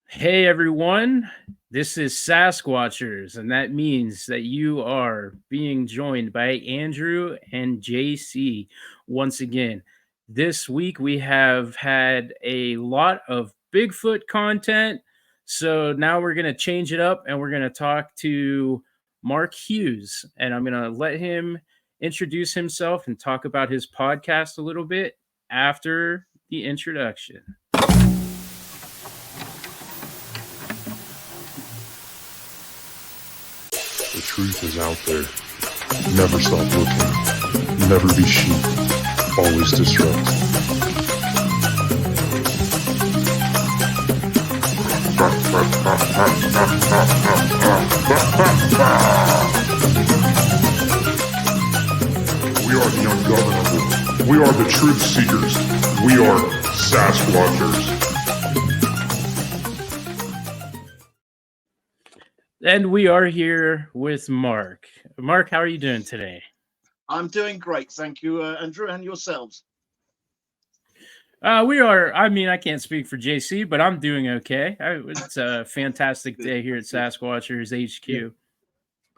Hey everyone, this is Sasquatchers, and that means that you are being joined by Andrew and JC once again. This week we have had a lot of Bigfoot content, so now we're going to change it up and we're going to talk to Mark Hughes, and I'm going to let him introduce himself and talk about his podcast a little bit after the introduction. The truth is out there. Never stop looking. Never be sheep. Always disrupt. We are the ungovernable. We are the truth seekers. We are Sasquatchers. And we are here with Mark. Mark, how are you doing today? I'm doing great, thank you, Andrew, and yourselves. We are. I mean, I can't speak for JC, but I'm doing okay. It's a fantastic day here at Sasquatchers HQ.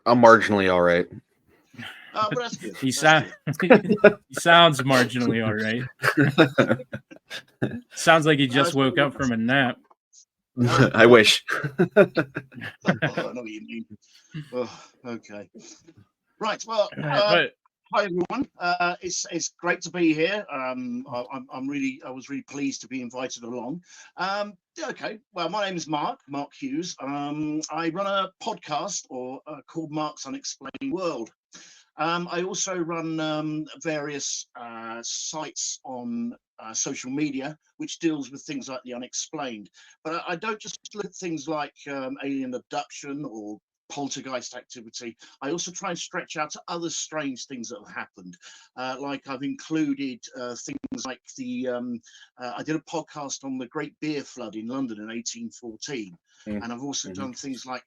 I'm marginally all right. Oh, well, that's good. He That's sounds marginally all right. Sounds like he just woke up from a nap. I wish. good. Oh, I know what you mean. Oh, okay. Right. Well, But hi everyone. It's great to be here. I was really pleased to be invited along. Okay. Well, my name is Mark Hughes. I run a podcast called Marks Unexplained World. I also run various sites on social media, which deals with things like the unexplained. But I don't just look at things like alien abduction or poltergeist activity. I also try and stretch out to other strange things that have happened. Like I've included things like I did a podcast on the Great Beer Flood in London in 1814. And I've also done things like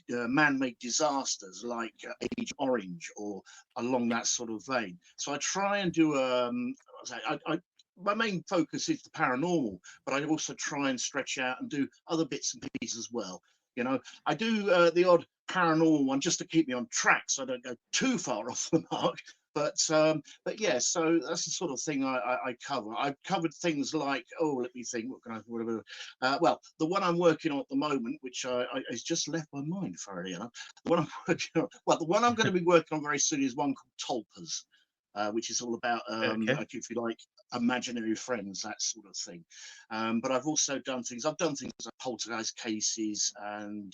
man-made disasters like Age Orange or along that sort of vein. So I try and do my main focus is the paranormal, but I also try and stretch out and do other bits and pieces as well. You know, I do the odd paranormal one just to keep me on track, so I don't go too far off the mark. But yeah, so that's the sort of thing I cover. I've covered things like, let me think, whatever. Well, the one I'm working on at the moment, which has just left my mind, thoroughly enough. The one I'm working on, well, the one I'm going to be working on very soon is one called Tulpas. Which is all about, like, if you like, imaginary friends, that sort of thing. But I've also done things. I've done things like poltergeist cases and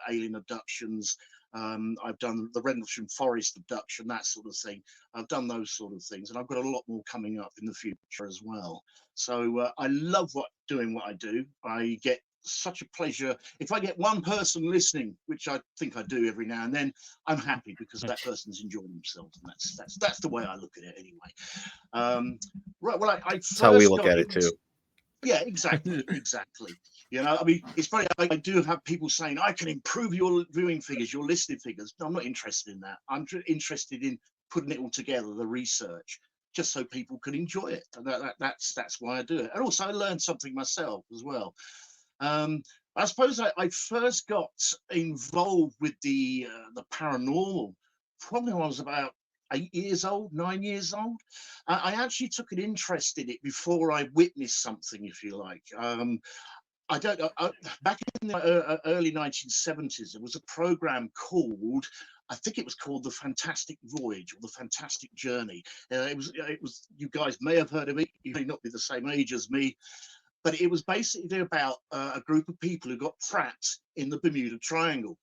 alien abductions. I've done the Rendlesham Forest abduction, that sort of thing. I've done those sort of things, and I've got a lot more coming up in the future as well. So I love doing what I do. I get such a pleasure if I get one person listening, which I think I do every now and then. I'm happy because that person's enjoying themselves, and that's the way I look at it anyway. Right. Well, That's how we look at it too. Yeah, exactly. You know, I mean, it's funny. I do have people saying I can improve your viewing figures, your listening figures. No, I'm not interested in that. I'm interested in putting it all together, the research, just so people can enjoy it. And that's why I do it. And also, I learned something myself as well. I suppose I first got involved with the paranormal probably when I was about 9 years old. I actually took an interest in it before I witnessed something, if you like. I don't know. Back in the early 1970s, there was a program called, I think it was called The Fantastic Voyage or The Fantastic Journey. It was. You guys may have heard of it. You may not be the same age as me. But it was basically about a group of people who got trapped in the Bermuda Triangle.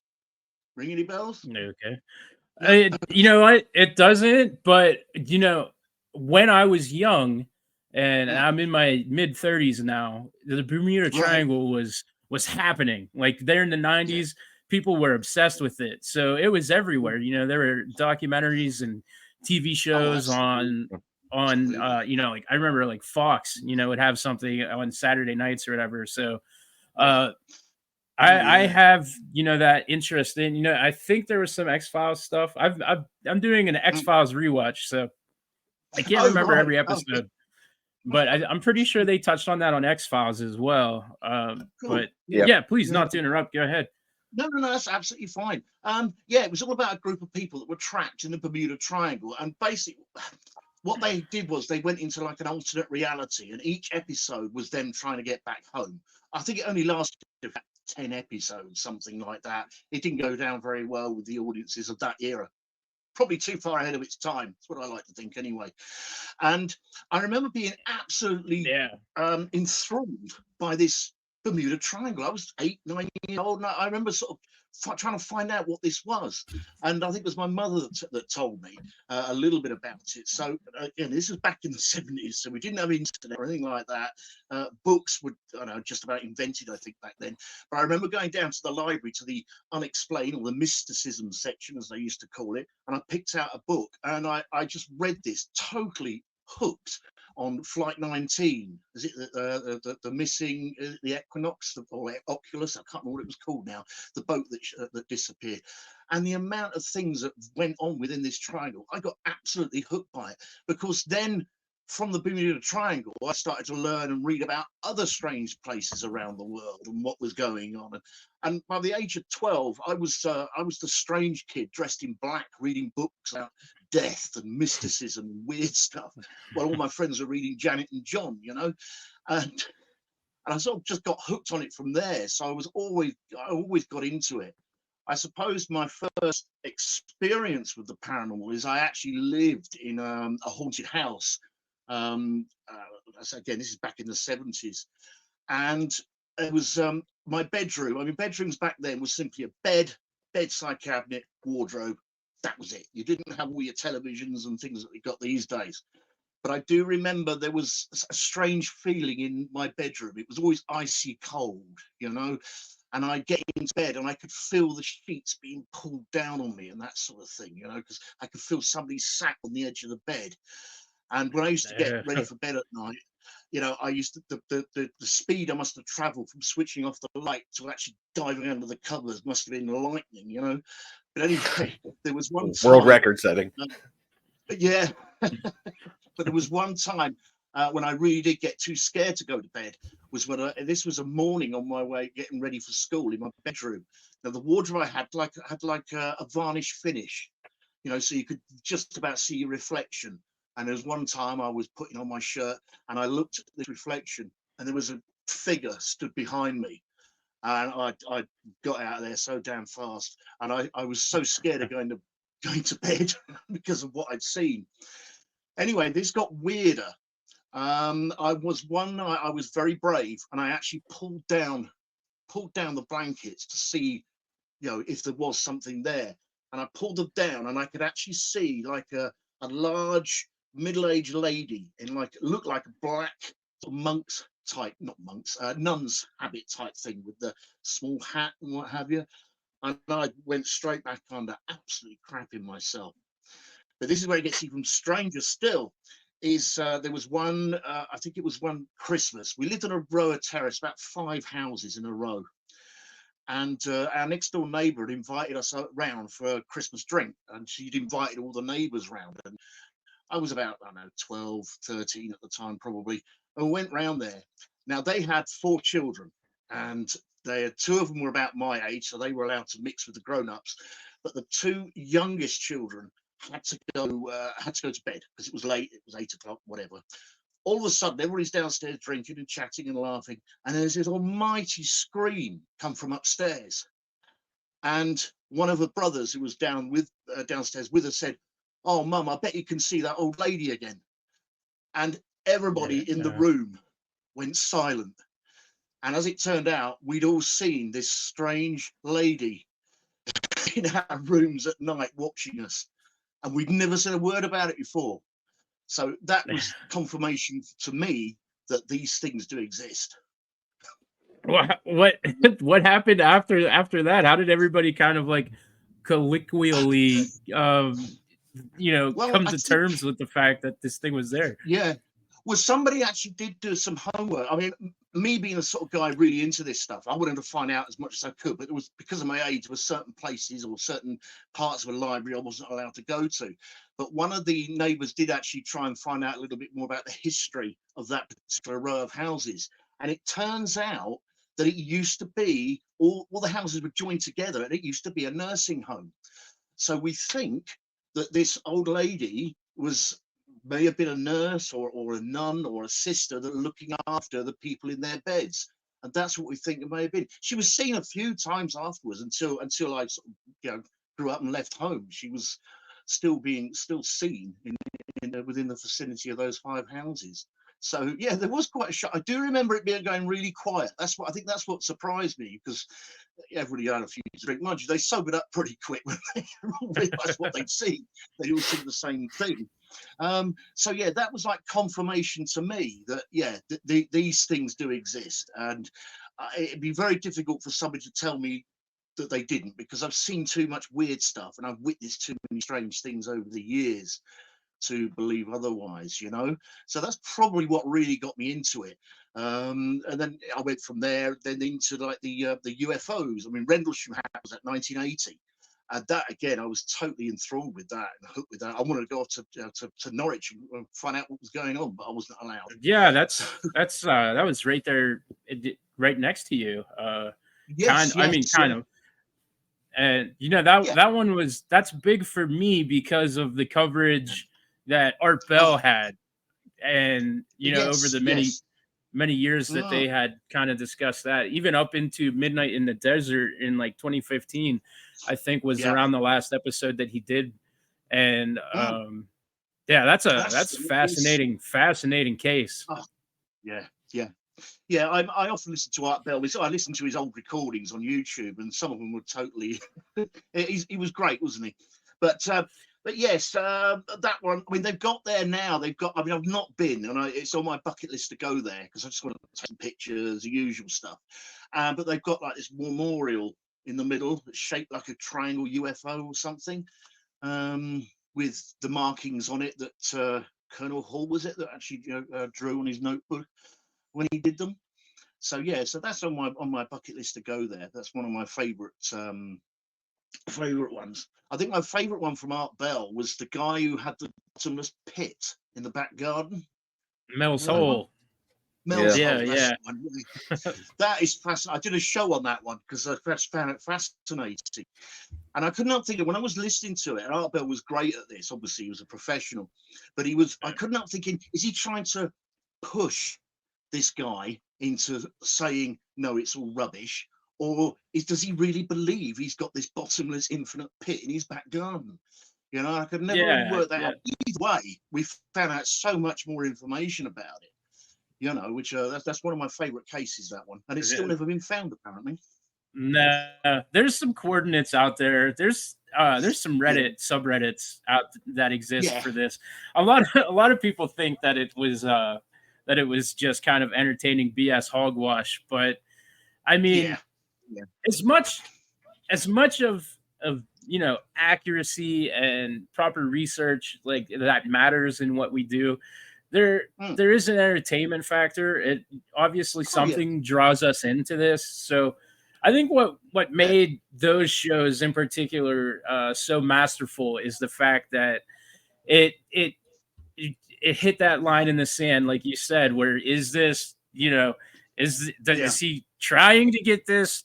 Ring any bells? okay. You know what? It doesn't, but when I was young, and I'm in my mid 30s now, the Bermuda Triangle was happening. Like there in the 90s, people were obsessed with it. So it was everywhere. You know, there were documentaries and TV shows on like I remember like Fox, would have something on Saturday nights or whatever. So I have that interest in I think there was some X-Files stuff. I'm doing an X-Files rewatch, so I can't remember every episode. but I'm pretty sure they touched on that on X-Files as well. Cool. But Yep. yeah, please, Yeah. not to interrupt. Go ahead. No, that's absolutely fine. Yeah, it was all about a group of people that were trapped in the Bermuda Triangle, and basically what they did was they went into like an alternate reality, and each episode was them trying to get back home. I think it only lasted about 10 episodes, something like that. It didn't go down very well with the audiences of that era. Probably too far ahead of its time. That's what I like to think anyway. And I remember being absolutely Yeah. enthralled by this Bermuda Triangle. I was 8, 9 years old, and I remember sort of trying to find out what this was. And I think it was my mother that told me a little bit about it. So again, this was back in the 70s, so we didn't have internet or anything like that. Books were, I don't know, just about invented, I think, back then. But I remember going down to the library, to the unexplained, or the mysticism section, as they used to call it, and I picked out a book, and I just read this, totally hooked on Flight 19. Is it the missing, the Equinox, or Oculus? I can't remember what it was called now. The boat that disappeared, and the amount of things that went on within this triangle, I got absolutely hooked by it. Because then, from the Bermuda Triangle, I started to learn and read about other strange places around the world and what was going on. And by the age of 12, I was the strange kid dressed in black, reading books about death and mysticism and weird stuff, while all my friends were reading Janet and John, you know. And I sort of just got hooked on it from there. So I always got into it. I suppose my first experience with the paranormal is I actually lived in a haunted house. Again, this is back in the 70s, and it was my bedroom. I mean, bedrooms back then was simply a bed, bedside cabinet, wardrobe. That was it. You didn't have all your televisions and things that we got these days. But I do remember there was a strange feeling in my bedroom. It was always icy cold, you know, and I'd get into bed and I could feel the sheets being pulled down on me and that sort of thing, you know, because I could feel somebody sat on the edge of the bed. And when I used to get ready for bed at night, you know, I used to, the speed I must have traveled from switching off the light to actually diving under the covers must have been lightning, you know. But anyway, there was one World time, record setting. yeah, but there was one time when I really did get too scared to go to bed. Was when this was a morning on my way getting ready for school in my bedroom. Now the wardrobe I had like a varnish finish, you know, so you could just about see your reflection. And there was one time I was putting on my shirt and I looked at this reflection and there was a figure stood behind me. And I got out of there so damn fast. And I was so scared of going to bed because of what I'd seen. Anyway, this got weirder. One night I was very brave and I actually pulled down the blankets to see, you know, if there was something there. And I pulled them down and I could actually see like a large middle-aged lady in like, it looked like a black sort of monks type, not monks, nuns habit type thing with the small hat and what have you. And I went straight back under, absolutely crapping myself. But this is where it gets even stranger still. Is there was one, I think it was one Christmas. We lived on a row of terrace, about 5 houses in a row. And our next door neighbour had invited us round for a Christmas drink. And she'd invited all the neighbours round. And I was about, I don't know, 12, 13 at the time, probably. And we went round there. Now, they had 4 children. And 2 of them were about my age, so they were allowed to mix with the grown-ups. But the 2 youngest children had to go to bed because it was late. It was 8 o'clock, whatever. All of a sudden, everybody's downstairs drinking and chatting and laughing, and there's this almighty scream come from upstairs. And one of her brothers, who was downstairs with us, said, "Oh, Mum, I bet you can see that old lady again." And everybody in the room went silent. And as it turned out, we'd all seen this strange lady in our rooms at night watching us. And we'd never said a word about it before. So that was confirmation to me that these things do exist. What happened after that? How did everybody kind of like colloquially come to terms with the fact that this thing was there? Yeah. Well, somebody actually did do some homework. I mean, me being a sort of guy really into this stuff, I wanted to find out as much as I could, but it was because of my age, there were certain places or certain parts of a library I wasn't allowed to go to. but one of the neighbors did actually try and find out a little bit more about the history of that particular row of houses. And it turns out that it used to be, all the houses were joined together, and it used to be a nursing home. So we think that this old lady may have been a nurse or a nun or a sister that looking after the people in their beds. And that's what we think it may have been. She was seen a few times afterwards until I sort of, grew up and left home. She was still seen within the vicinity of those 5 houses. So yeah, there was quite a shock. I do remember it going really quiet. That's what surprised me, because everybody had a few to drink. Mind you, they sobered up pretty quick when they realised what they'd seen. They all seen the same thing. So yeah, that was like confirmation to me that these things do exist, and it'd be very difficult for somebody to tell me that they didn't, because I've seen too much weird stuff and I've witnessed too many strange things over the years to believe otherwise, So that's probably what really got me into it. And then I went from there then into like the UFOs. I mean, Rendlesham House was at 1980. And that again, I was totally enthralled with that and hooked with that. I wanted to go to Norwich and find out what was going on, but I wasn't allowed. Yeah, that was right there, right next to you. Yes, kind of. And that one that's big for me because of the coverage that Art Bell had, and over the many years that they had kind of discussed that, even up into Midnight in the Desert in like 2015, I think was around the last episode that he did. And that's fascinating case. Oh, yeah. I often listen to Art Bell. I listened to his old recordings on YouTube, and some of them were totally. He was great, wasn't he? But yes, that one. I mean, they've got there now. I mean, I've not been, and it's on my bucket list to go there because I just want to take pictures, the usual stuff. But they've got like this memorial in the middle that's shaped like a triangle UFO or something, with the markings on it that Colonel Hall that actually drew on his notebook when he did them. So that's on my bucket list to go there. That's one of my favorite ones. I think my favorite one from Art Bell was the guy who had the bottomless pit in the back garden. Mel's Hole. Mel's Hole. Yeah. That is fascinating. I did a show on that one because I found it fascinating. And I could not think of, when I was listening to it, and Art Bell was great at this, obviously he was a professional, but I could not thinking, is he trying to push this guy into saying, no, it's all rubbish? Or does he really believe he's got this bottomless infinite pit in his back garden? I could never really work that out. Either way, we found out so much more information about it, which that's one of my favorite cases, that one. And it's still never been found, apparently. Nah, there's some coordinates out there. There's some Reddit subreddits out that exist for this. A lot of people think that it was just kind of entertaining BS hogwash, but I mean, as much of accuracy and proper research like that matters in what we do, there is an entertainment factor. It obviously something draws us into this. So I think what made those shows in particular so masterful is the fact that it hit that line in the sand, like you said, where is this, is he trying to get this,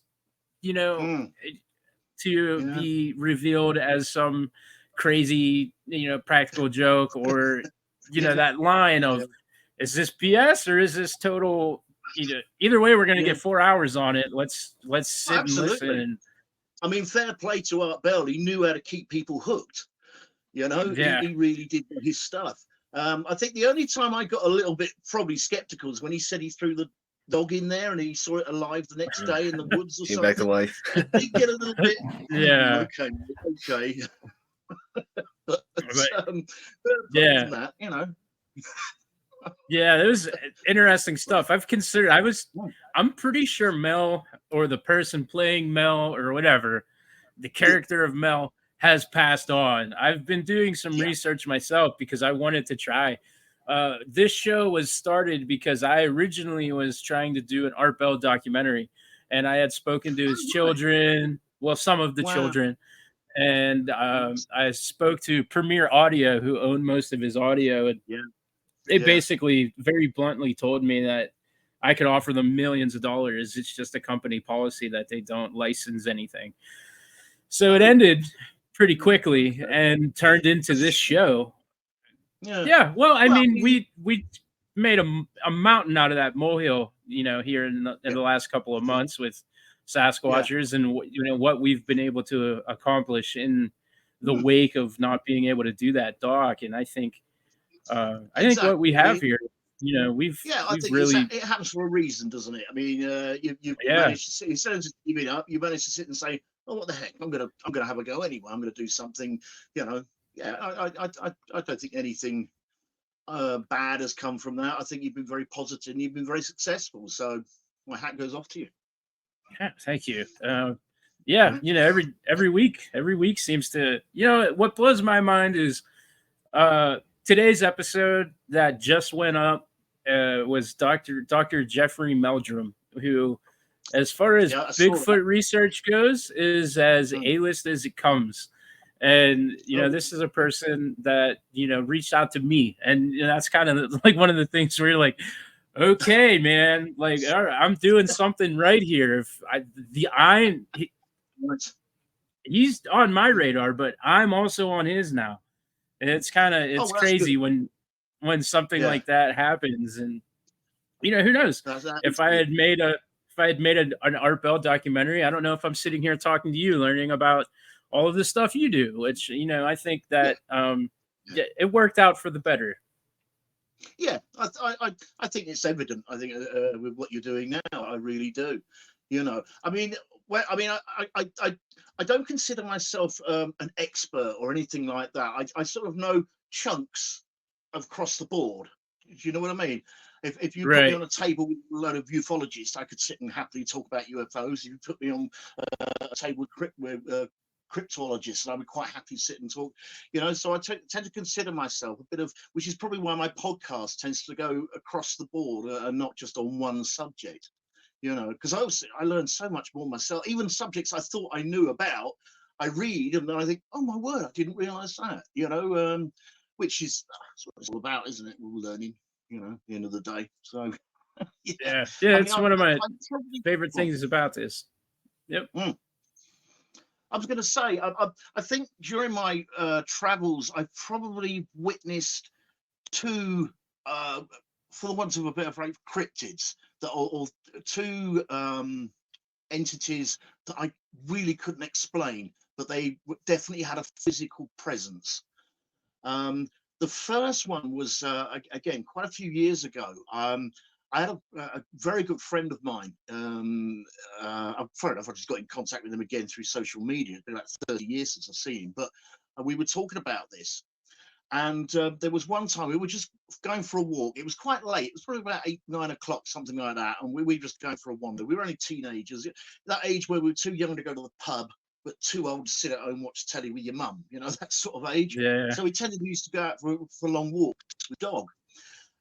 to be revealed as some crazy, practical joke, or, that line of, is this BS or is this total, either way, we're going to get 4 hours on it. Let's sit and listen. I mean, fair play to Art Bell. He knew how to keep people hooked. He really did his stuff. I think the only time I got a little bit probably skeptical is when he said he threw the dog in there and he saw it alive the next day in the woods or Came something. back to life. He get a little bit. Okay. but that, Yeah, it was interesting stuff. I'm pretty sure Mel, or the person playing Mel or whatever, the character of Mel, has passed on. I've been doing some research myself because I wanted to try. This show was started because I originally was trying to do an Art Bell documentary, and I had spoken to his children, well, some of the children, and I spoke to Premier Audio, who owned most of his audio, and Yeah. they Yeah. basically very bluntly told me that I could offer them millions of dollars. It's just a company policy that they don't license anything. So it ended pretty quickly and turned into this show. Yeah. Yeah, well, I Well, mean, we made a mountain out of that molehill, here in the yeah. last couple of Yeah. months with Yeah. Sasquatchers, and what we've been able to accomplish in the Mm, wake of not being able to do that dock. And I think what we exactly. I have mean, here, we've yeah, I we've think really, it happens for a reason, doesn't it? I mean, you yeah, managed to sit, instead of just giving up, you managed to sit and say, "Oh, what the heck? I'm gonna have a go anyway. I'm gonna do something." You know, yeah. I don't think anything bad has come from that. I think you've been very positive and you've been very successful. So my hat goes off to you. yeah, thank you. Yeah, Yeah. every week seems to, what blows my mind is uh today's episode that just went up was Dr. Jeffrey Meldrum, who, as far as Yeah, I saw that. Bigfoot research goes, is as Mm. A-list as it comes. And Oh, this is a person that reached out to me, and that's kind of like one of the things where you're like, okay, man, like, all right, I'm doing something right here. If I the I right. he's on my radar, but I'm also on his now. And Oh, it's well, that's good. crazy when something Yeah, like that happens. And who knows, that if is I good. had made an Art Bell documentary, I don't know if I'm sitting here talking to you, learning about all of the stuff you do, which I think Yeah, that yeah. yeah, it worked out for the better. Yeah, I think it's evident. I think with what you're doing now, I really do. I mean, well, I mean, I don't consider myself an expert or anything like that. I sort of know chunks across the board. Do you know what I mean? If you put me Right. on a table with a load of ufologists, I could sit and happily talk about UFOs. If you put me on a table with cryptologists, and I would quite happily sit and talk. So I tend to consider myself a bit of, which is probably why my podcast tends to go across the board and not just on one subject. Because I learned so much more myself. Even subjects I thought I knew about, I read and then I think, oh my word, I didn't realize that. Which is that's what it's all about, isn't it? We're all learning. At the end of the day. So yeah, Yeah, yeah, I mean, it's one of my I probably. favorite Well, things about this. Yep. I was going to say, I think during my travels, I've probably witnessed two, for the want of a better phrase, cryptids or two entities that I really couldn't explain, but they definitely had a physical presence. The first one was, again, quite a few years ago. I had a very good friend of mine. Fair enough, I just got in contact with him again through social media. It's been about 30 years since I've seen him, but we were talking about this. And there was one time we were just going for a walk. It was quite late. It was probably about 8, 9 o'clock, something like that. And we were just going for a wander. We were only teenagers, that age where we were too young to go to the pub, but too old to sit at home and watch telly with your mum, that sort of age. Yeah. So we tended to used to go out for long walks with the dog.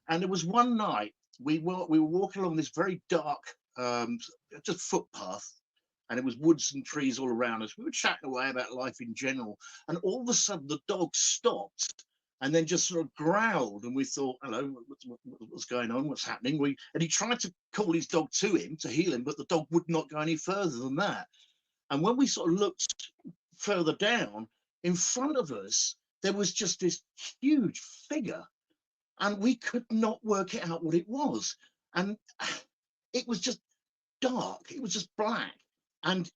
And there was one night we were walking along this very dark, just footpath, and it was woods and trees all around us. We were chatting away about life in general, and all of a sudden the dog stopped and then just sort of growled, and we thought, "Hello, what's going on? What's happening?" And he tried to call his dog to him to heal him, but the dog would not go any further than that. And when we sort of looked further down, in front of us, there was just this huge figure, and we could not work it out what it was. And it was just dark. It was just black. And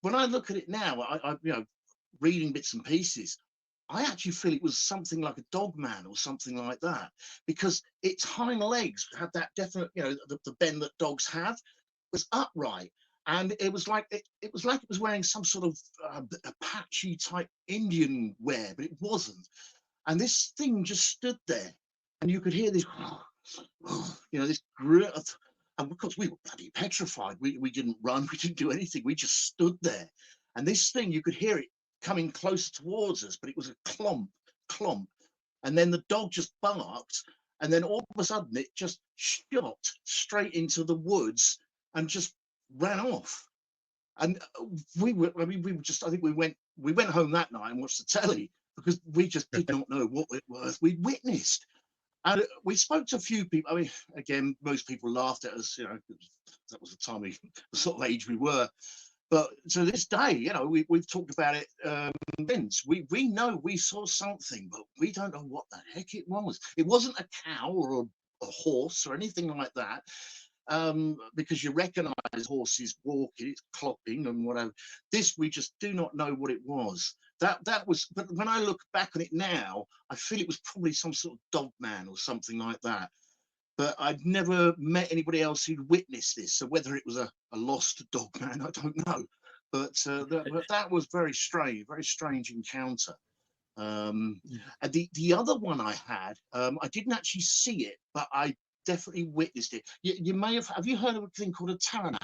when I look at it now, reading bits and pieces, I actually feel it was something like a dog man or something like that, because its hind legs had that definite, the bend that dogs have, was upright. And it was like it was like it was wearing some sort of Apache type Indian wear, but it wasn't. And this thing just stood there, and you could hear this, this grunt. And of course, we were bloody petrified. We didn't run, we didn't do anything. We just stood there. And this thing, you could hear it coming closer towards us, but it was a clomp. And then the dog just barked. And then all of a sudden, it just shot straight into the woods and just ran off. And we were, I mean, we were just, I think we went home that night and watched the telly because we just did not know what it was we witnessed. And we spoke to a few people. I mean, again, most people laughed at us, that was the time the sort of age we were. But to this day, we've talked about it since. We know we saw something, but we don't know what the heck it was. It wasn't a cow or a horse or anything like that, because you recognise horses walking, it's clopping and whatever. This, we just do not know what it was. That was, but when I look back on it now, I feel it was probably some sort of dog man or something like that. But I've never met anybody else who'd witnessed this. So whether it was a lost dog man, I don't know. But that was very strange encounter. And the other one I had, I didn't actually see it, but I definitely witnessed it. You may have you heard of a thing called a Taranak?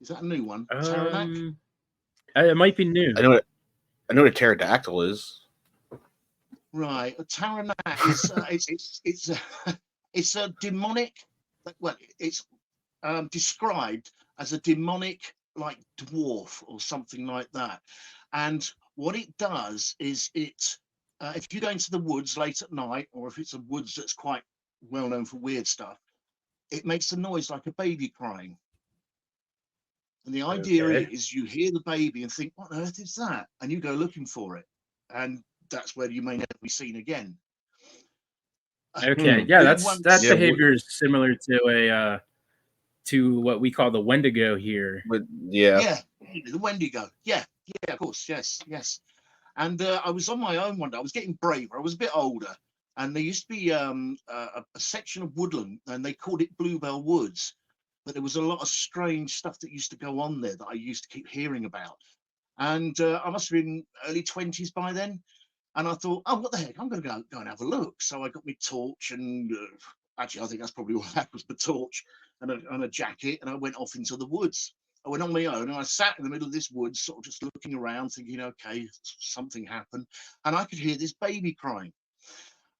Is that a new one? Taranak? It might be new. I know what a pterodactyl is. Right, a Taranak is it's a demonic. Well, it's described as a demonic like dwarf or something like that. And what it does is if you go into the woods late at night, or if it's a woods that's quite well known for weird stuff, it makes a noise like a baby crying. And the idea is you hear the baby and think, what on earth is that? And you go looking for it. And that's where you may never be seen again. Okay. Yeah, that behavior is similar to to what we call the Wendigo here. Yeah, the Wendigo. Yeah, of course. Yes. And I was on my own one day. I was getting braver. I was a bit older. And there used to be a section of woodland, and they called it Bluebell Woods. But there was a lot of strange stuff that used to go on there that I used to keep hearing about. And I must have been early 20s by then. And I thought, oh, what the heck? I'm going to go and have a look. So I got my torch, and actually, I think that's probably what I had was the torch and a jacket, and I went off into the woods. I went on my own, and I sat in the middle of this woods, sort of just looking around, thinking, okay, something happened. And I could hear this baby crying.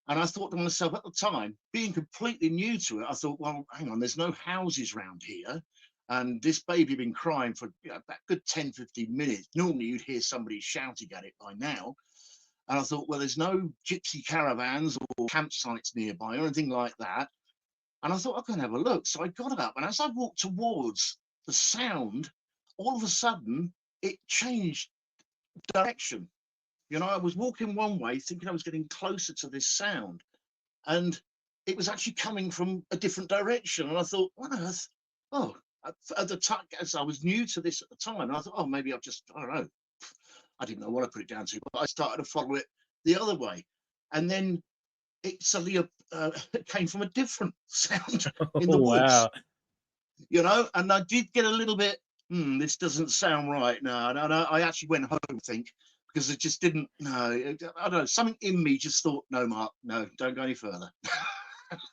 And I thought to myself at the time, being completely new to it, I thought, well, hang on, there's no houses around here. And this baby had been crying for about a good 10, 15 minutes. Normally you'd hear somebody shouting at it by now. And I thought, well, there's no gypsy caravans or campsites nearby or anything like that. And I thought, I can have a look. So I got up, and as I walked towards the sound, all of a sudden it changed direction. I was walking one way thinking I was getting closer to this sound, and it was actually coming from a different direction. And I thought, what on earth? Oh, at the time, as I was new to this at the time, and I thought, oh, maybe I don't know. I didn't know what I put it down to, but I started to follow it the other way. And then it suddenly came from a different sound in the woods. Wow. And I did get a little bit, this doesn't sound right. No, I actually went home, I think, because it just didn't, I don't know, something in me just thought, no, Mark, no, don't go any further.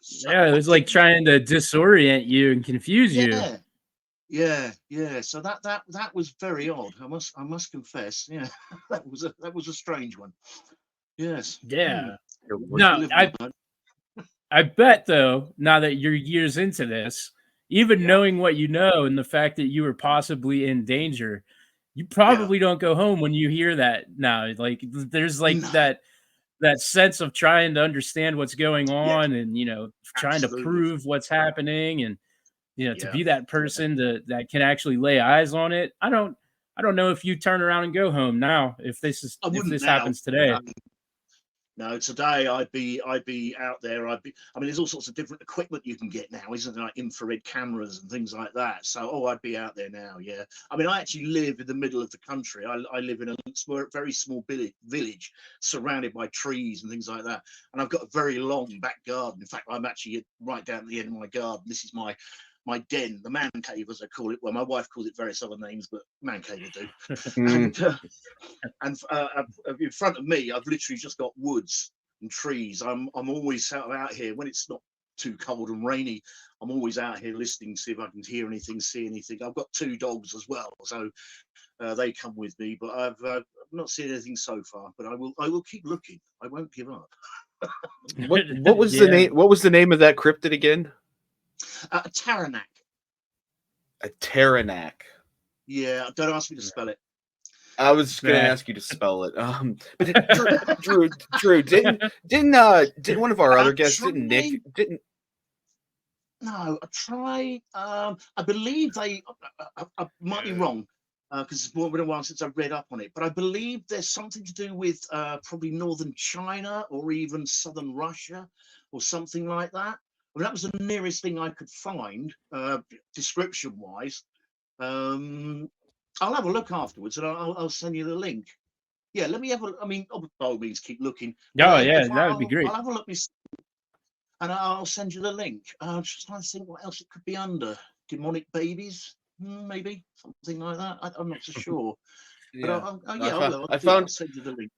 So, yeah, it was like trying to disorient you and confuse you. Yeah. So that was very odd. I must confess. Yeah, that was a strange one. Yes. Yeah. No, I bet though, now that you're years into this, even knowing what you know and the fact that you were possibly in danger, you probably don't go home when you hear that now. Like there's like that sense of trying to understand what's going on and trying to prove what's happening and to be that person that can actually lay eyes on it. I don't know if you turn around and go home now if this happens today. No, today I'd be out there. I mean, there's all sorts of different equipment you can get now, isn't there? Like infrared cameras and things like that. So, I'd be out there now. Yeah. I mean, I actually live in the middle of the country. I live in a very small village surrounded by trees and things like that. And I've got a very long back garden. In fact, I'm actually right down at the end of my garden. This is my den, the man cave, as I call it. Well, my wife calls it various other names, but man cave will do. And in front of me, I've literally just got woods and trees. I'm always out here when it's not too cold and rainy. I'm always out here listening, see if I can hear anything, see anything. I've got 2 dogs as well, so they come with me. But I've not seen anything so far. But I will keep looking. I won't give up. What was the name? What was the name of that cryptid again? Taranak. A Taranac. Yeah, don't ask me to spell it. I was just gonna Nah. ask you to spell it. But Drew, didn't one of our other guests, didn't Nick, didn't No, I tried. I believe I might be wrong because it's more than a while since I've read up on it. But I believe there's something to do with probably northern China or even southern Russia or something like that. I mean, that was the nearest thing I could find description-wise. I'll have a look afterwards, and I'll send you the link. Yeah, let me have a. I mean, by all means, keep looking. Oh yeah, that would be great. I'll have a look. And I'll send you the link. I'm just trying to think what else it could be under. Demonic babies, maybe something like that. I'm not so sure. yeah. But I I will. I'll send you the link.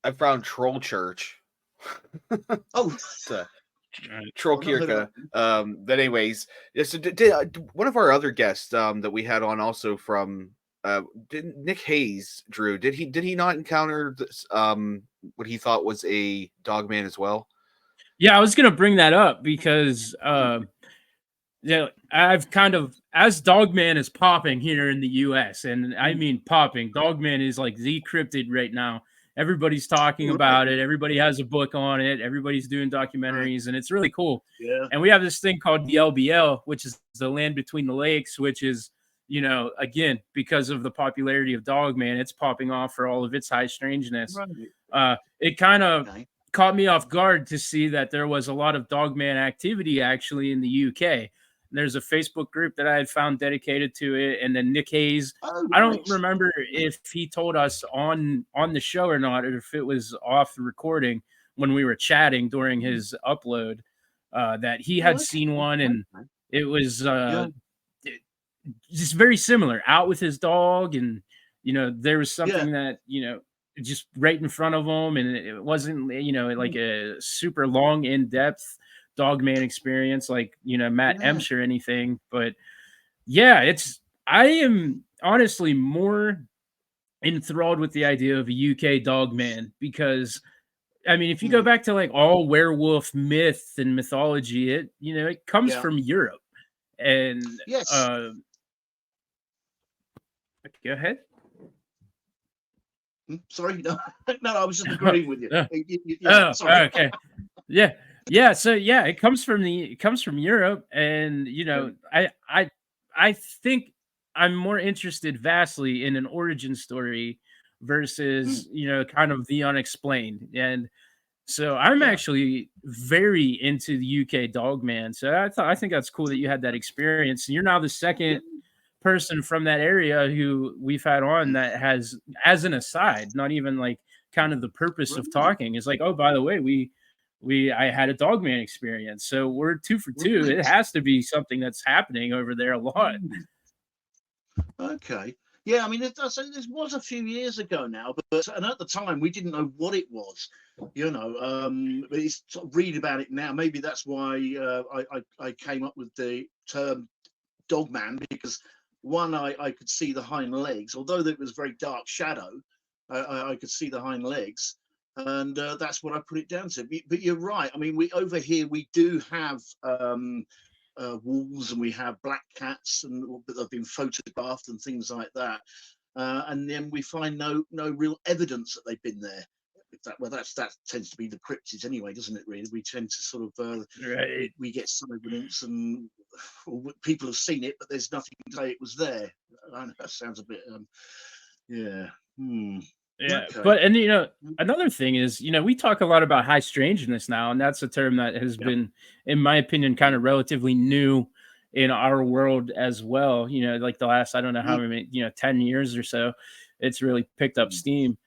I found Troll Church. Oh, Troll I've not heard of Kirka. But anyways, yeah, so did one of our other guests that we had on also from did Nick Hayes, Drew, did he not encounter this what he thought was a dogman as well? Yeah, I was gonna bring that up because yeah, I've kind of, as Dogman is popping here in the US, and I mean popping. Dogman is like the cryptid right now. Everybody's talking about it. Everybody has a book on it. Everybody's doing documentaries, and it's really cool. Yeah. And we have this thing called the LBL, which is the land between the lakes, which is, again, because of the popularity of Dogman, it's popping off for all of its high strangeness. It kind of caught me off guard to see that there was a lot of Dogman activity actually in the UK. There's a Facebook group that I had found dedicated to it, and then Nick Hayes. I don't remember if he told us on the show or not, or if it was off the recording when we were chatting during his upload, that he had seen one, and it was just very similar. Out with his dog, and there was something that just right in front of him, and it wasn't like a super long, in depth Dogman experience like Matt Emsh or anything, but yeah, I am honestly more enthralled with the idea of a UK Dogman because I mean, if you go back to like all werewolf myth and mythology, it comes from Europe, and go ahead. Sorry, no, I was just agreeing with you. Sorry. Okay, yeah. So yeah, it comes from Europe, and I think I'm more interested vastly in an origin story versus kind of the unexplained, and so I'm actually very into the UK Dogman. So I think that's cool that you had that experience, and you're now the second person from that area who we've had on that has, as an aside, not even like kind of the purpose of talking, is like, oh, by the way, I had a Dogman experience, so we're 2 for 2. It has to be something that's happening over there a lot. Okay. Yeah, I mean, this was a few years ago now, but and at the time we didn't know what it was, but it's sort of read about it now. Maybe that's why I came up with the term Dogman, because one, I could see the hind legs, although it was very dark shadow, I could see the hind legs, and that's what I put it down to. But you're right. I mean, over here we do have wolves, and we have black cats, and that have been photographed and things like that, and then we find no real evidence that they've been there. That tends to be the cryptids anyway, doesn't it? Really, we tend to sort of we get some evidence, and people have seen it, but there's nothing to say it was there. I know that sounds a bit yeah. Yeah, Okay. but another thing is, we talk a lot about high strangeness now, and that's a term that has been, in my opinion, kind of relatively new in our world as well. Like the last, I don't know how many, 10 years or so, it's really picked up steam.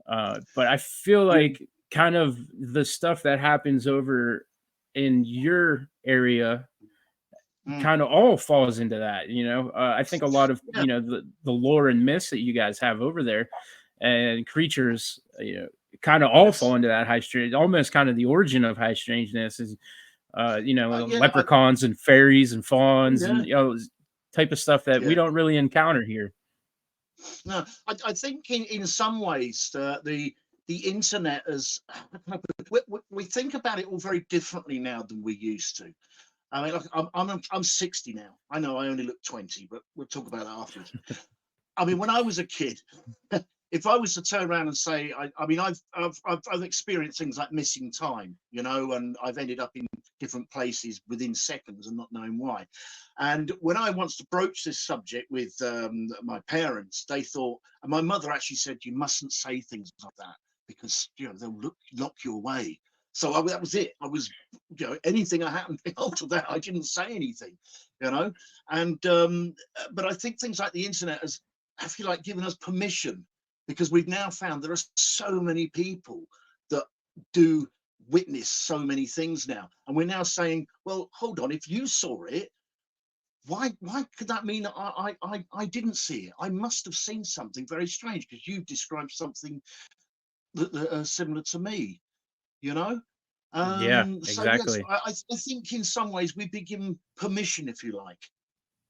But I feel like kind of the stuff that happens over in your area kind of all falls into that. I think a lot of the lore and myths that you guys have over there and creatures, kind of all fall into that high strange, almost kind of the origin of high strangeness is, leprechauns and fairies and fawns and type of stuff that we don't really encounter here. No, I think in some ways the internet we think about it all very differently now than we used to. I mean, look, I'm 60 now. I know I only look 20, but we'll talk about that afterwards. I mean, when I was a kid, if I was to turn around and say, I mean, I've experienced things like missing time, you know, and I've ended up in different places within seconds and not knowing why. And when I once to broach this subject with my parents, they thought, and my mother actually said, you mustn't say things like that because, you know, they'll lock you away. So that was it. I was, you know, anything I happened after that, I didn't say anything, you know. And but I think things like the internet has, I feel like, given us permission, because we've now found there are so many people that do witness so many things now, and we're now saying, well, hold on, if you saw it, why could that mean I didn't see it? I must have seen something very strange because you've described something that similar to me, you know. Yeah, So yes, exactly. I think in some ways we've been given permission, if you like.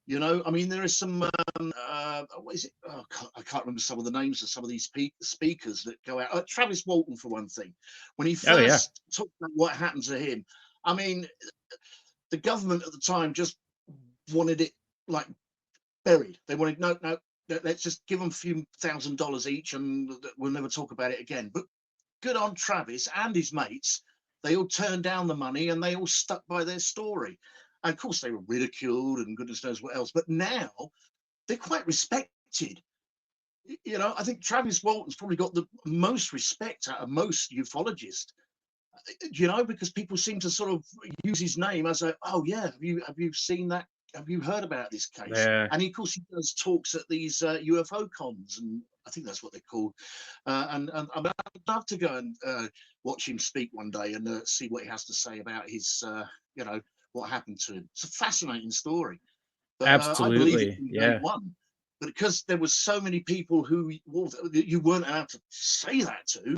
You know, I mean, there is some, what is it? Oh, I can't remember some of the names of some of these speakers that go out. Travis Walton, for one thing, when he Oh yeah. first talked about what happened to him, I mean, the government at the time just wanted it like buried. They wanted, no, let's just give them a few $1,000 each and we'll never talk about it again. But good on Travis and his mates. They all turned down the money and they all stuck by their story. And of course, they were ridiculed and goodness knows what else. But now they're quite respected. You know, I think Travis Walton's probably got the most respect out of most ufologists. You know, because people seem to sort of use his name as a, oh yeah, have you seen that? Have you heard about this case? Yeah. And of course, he does talks at these UFO cons, and I think that's what they're called. And I'd love to go and watch him speak one day and see what he has to say about his, you know, what happened to him. It's a fascinating story, but I believe it Absolutely. from day Yeah. one. But because there were so many people who, well, you weren't allowed to say that to,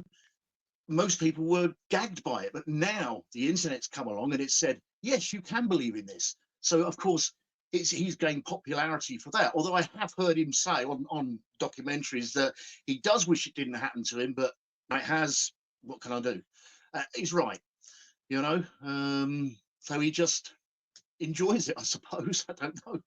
most people were gagged by it. But now the internet's come along and it said, yes, you can believe in this. So of course he's gained popularity for that. Although I have heard him say on documentaries that he does wish it didn't happen to him, but it has. What can I do? He's right, you know. So he just enjoys it, I suppose. I don't know,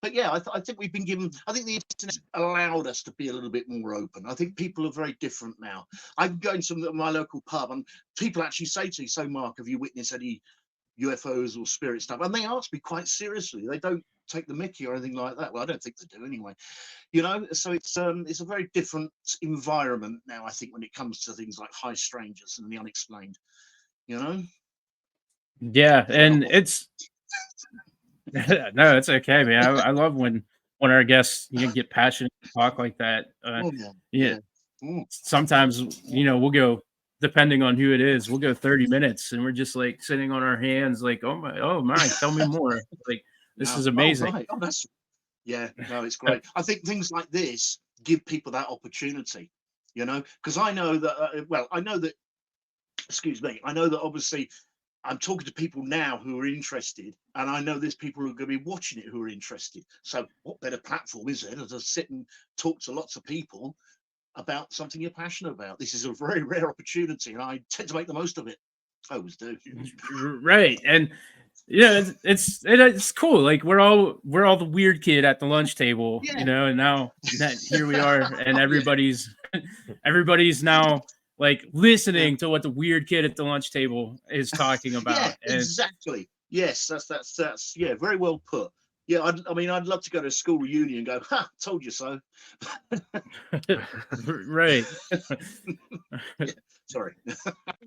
but yeah, I think we've been given. I think the internet allowed us to be a little bit more open. I think people are very different now. I can go into my local pub, and people actually say to me, "So, Mark, have you witnessed any UFOs or spirit stuff?" And they ask me quite seriously. They don't take the mickey or anything like that. Well, I don't think they do anyway. You know, so it's a very different environment now, I think, when it comes to things like high strangers and the unexplained. You know. Yeah, Sorry, I'll and pause. it's no, it's okay, man. I love when our guests get passionate and talk like that. Oh yeah, Yeah, yeah. Mm. sometimes we'll go, depending on who it is, we'll go 30 minutes and we're just like sitting on our hands, like, oh my, tell me more. Like, this Yeah. is Oh amazing. right. Oh, that's yeah. No, it's Uh, great. I think things like this give people that opportunity. You know, because I know that. Well, I know that. Excuse me. I know that obviously I'm talking to people now who are interested, and I know there's people who are going to be watching it who are interested. So, what better platform is there to sit and talk to lots of people about something you're passionate about? This is a very rare opportunity, and I tend to make the most of it. I always do. right, and yeah, it's cool. Like we're all the weird kid at the lunch table, Yeah. and now that here we are, and everybody's now like Yeah. listening to what the weird kid at the lunch table is talking Yeah, about, and exactly. Yes, that's yeah, very well put. Yeah, I mean, I'd love to go to a school reunion and go, "Ha, told you so." right. Yeah, sorry.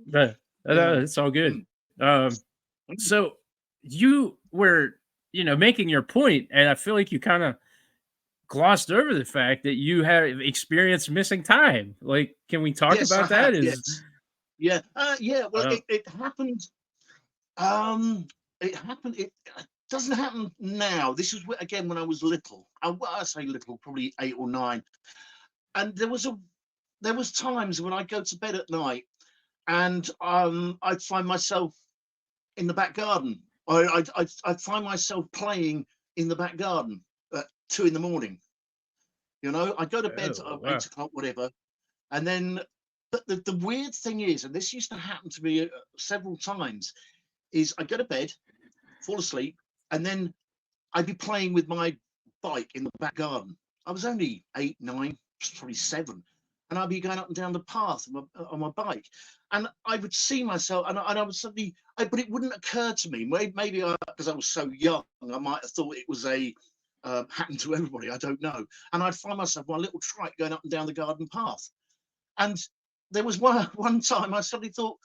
But, Yeah. it's all good. Mm, Um, mm. so you were, making your point, and I feel like you kind of glossed over the fact that you have experienced missing time. Like, can we talk Yes, I about that? have. Is Yes. Yeah. Yeah. Well, uh, it happened. Um, it happened. It doesn't happen now. This is again when I was little. I say little, probably 8 or 9. And there was times when I'd go to bed at night and I'd find myself in the back garden. I'd find myself playing in the back garden at 2 in the morning. You know, I'd go to bed oh at wow, 8 o'clock, whatever. And then, but the weird thing is, and this used to happen to me several times, is I go to bed fall asleep, and then I'd be playing with my bike in the back garden. I was only 8, 9, probably 7, and I'd be going up and down the path on my bike, and I would see myself, and I would suddenly, but it wouldn't occur to me. Maybe because I was so young, I might have thought it was a happened to everybody. I don't know. And I'd find myself on a little trike going up and down the garden path, and there was one time I suddenly thought,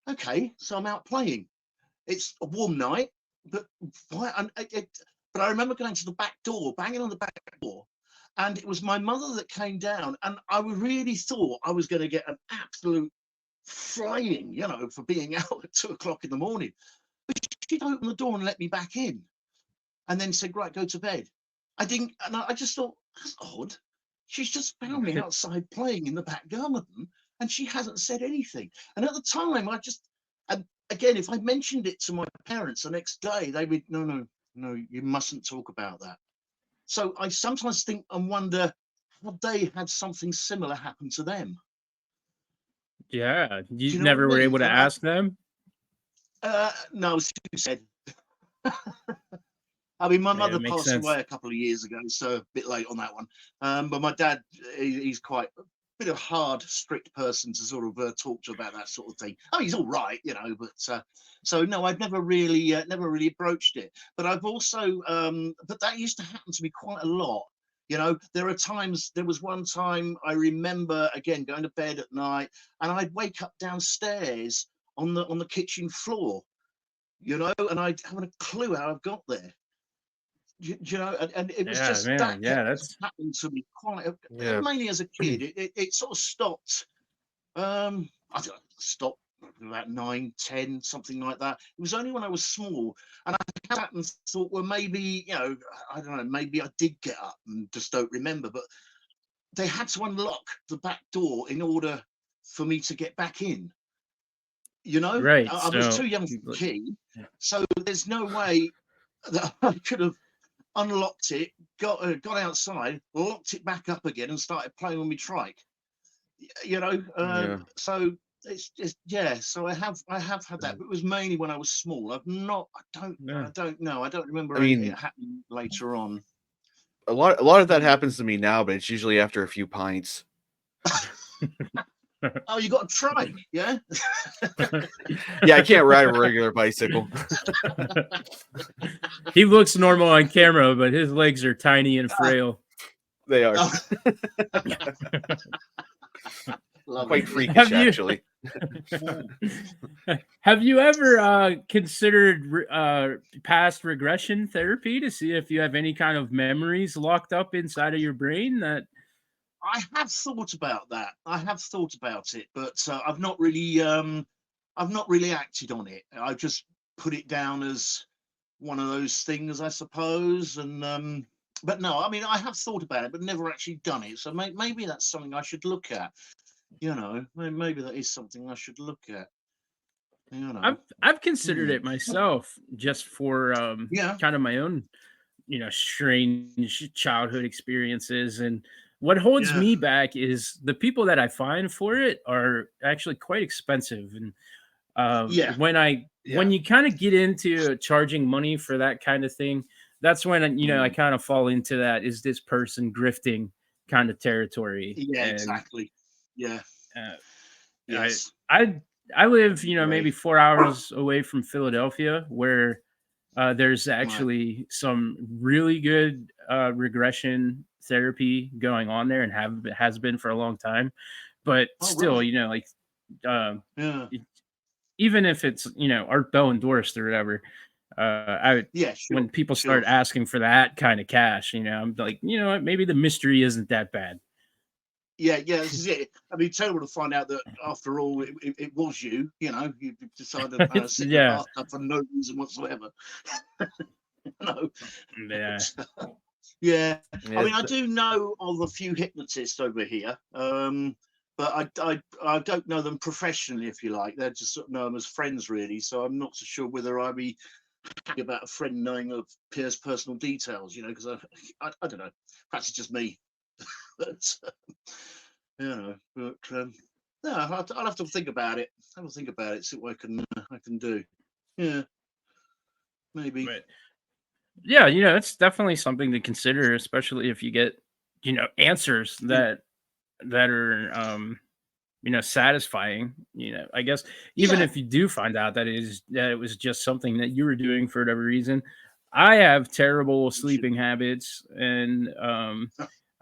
okay, so I'm out playing. It's a warm night, but why? But I remember going to the back door, banging on the back door, and it was my mother that came down, and I really thought I was going to get an absolute flying, for being out at 2 o'clock in the morning. But she'd open the door and let me back in, and then said, "Right, go to bed." I didn't, and I just thought, that's odd. She's just found me outside playing in the back garden, and she hasn't said anything. And at the time, and again, if I mentioned it to my parents the next day, they would, no, you mustn't talk about that. So I sometimes think and wonder, have they had something similar happen to them? Yeah, Do you you know what never I were mean? able to ask them? No, as you said. I mean, my Yeah, mother it makes passed away sense. a couple of years ago, so a bit late on that one. But my dad, he's quite a bit of hard, strict person to sort of talk to about that sort of thing. Oh, he's all right, but so no, I've never really broached it. But I've also, but that used to happen to me quite a lot. There was one time I remember, again, going to bed at night, and I'd wake up downstairs on the kitchen floor, and I haven't a clue how I've got there. And it was Yeah, just man. that Yeah, kept that's happening to me Yeah. mainly as a kid. It sort of stopped. I don't know, stopped about 9, 10, something like that. It was only when I was small, and I sat and thought, well, maybe I don't know, maybe I did get up and just don't remember. But they had to unlock the back door in order for me to get back in. right. I was So, too young for the key, so there's no way that I could have unlocked it, got outside, locked it back up again, and started playing on my trike. Yeah. So it's just, yeah. So I have had that, but it was mainly when I was small. yeah. I don't know. I don't remember I it mean, happening later on. a lot of that happens to me now, but it's usually after a few pints. Oh, you got a trike, yeah? Yeah, I can't ride a regular bicycle. He looks normal on camera, but his legs are tiny and frail. They are Oh, lovely. quite freakish, Have you actually. have you ever considered past regression therapy to see if you have any kind of memories locked up inside of your brain that I have thought about that. I have thought about it, but I've not really acted on it. I just put it down as one of those things, I suppose. And but no, I mean, I have thought about it, but never actually done it. So maybe that's something I should look at. Maybe that is something I should look at. I've considered Hmm. it myself just for Yeah, kind of my own strange childhood experiences. And what holds yeah, me back is the people that I find for it are actually quite expensive. And yeah, when yeah, you kind of get into charging money for that kind of thing, that's when I mm, kind of fall into that is this person grifting kind of territory. yeah, And exactly. Yeah, I yes, I I live, great. maybe 4 hours away from Philadelphia, where there's Right. actually some really good regression therapy going on there, and has been for a long time. But Oh, still, right. um, Yeah, e- even if it's Art Bell endorsed or whatever, I yeah, when sure, people sure. start asking for that kind of cash, I'm like, what, maybe the mystery isn't that bad. Yeah, yeah, this is it. I mean, terrible to find out that after all, it was you. You decided to sit in the Yeah, bathtub for no reason whatsoever. no, yeah, yeah. I Yeah, mean, I do know of a few hypnotists over here, but I don't know them professionally, if you like. They just sort of know them as friends, really. So I'm not so sure whether I'd be happy about a friend knowing of Pierre's personal details. Because I don't know. Perhaps it's just me. But no, I'll have to think about it. Have a think about it. See what I can do. Yeah. maybe. But yeah, it's definitely something to consider, especially if you get, answers that are satisfying. I guess even Yeah, if you do find out that it was just something that you were doing for whatever reason. I have terrible sleeping habits, and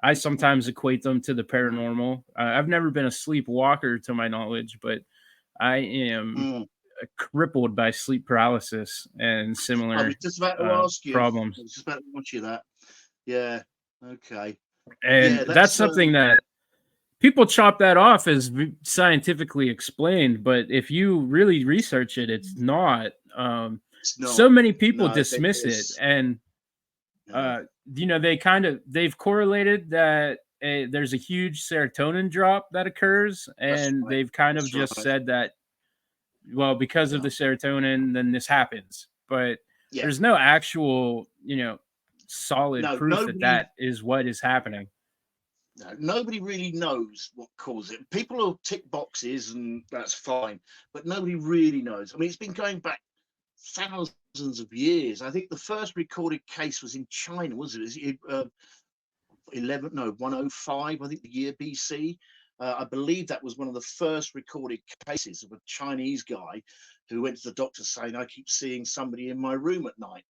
I sometimes equate them to the paranormal. I've never been a sleepwalker to my knowledge, but I am Mm. crippled by sleep paralysis and I similar was just about to ask you. I problems. was just about to ask you that. Yeah. Okay. And Yeah, that's that's something that people chop that off as scientifically explained, but if you really research it, it's not. it's So not. many people No, dismiss it, there's and yeah, they've correlated that there's a huge serotonin drop that occurs, that's and right. they've kind of That's just right. said that, well, because of Yeah. the serotonin, then this happens. But Yeah. there's no actual, solid No, proof that nobody that is what is happening. no, nobody really knows what caused it. People will tick boxes and that's fine, but nobody really knows. I mean, it's been going back thousands of years. I think the first recorded case was in China, was it? 11, no, 105, I think the year BC. I believe that was one of the first recorded cases of a Chinese guy who went to the doctor saying, I keep seeing somebody in my room at night.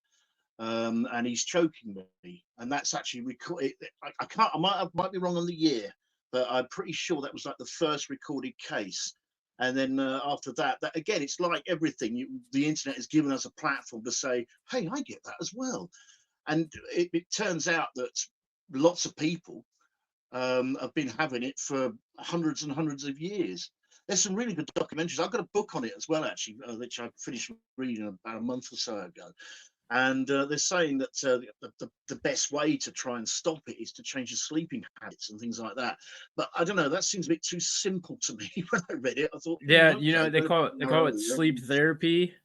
And he's choking me. And that's actually recorded. I can't, might be wrong on the year, but I'm pretty sure that was like the first recorded case. And then after that again, it's like everything. The internet has given us a platform to say, hey, I get that as well. And it turns out that lots of people have been having it for hundreds and hundreds of years. There's some really good documentaries. I've got a book on it as well, actually, which I finished reading about a month or so ago. And they're saying that the best way to try and stop it is to change your sleeping habits and things like that. But I don't know. That seems a bit too simple to me when I read it. I thought, Yeah, okay, they go call it sleep therapy,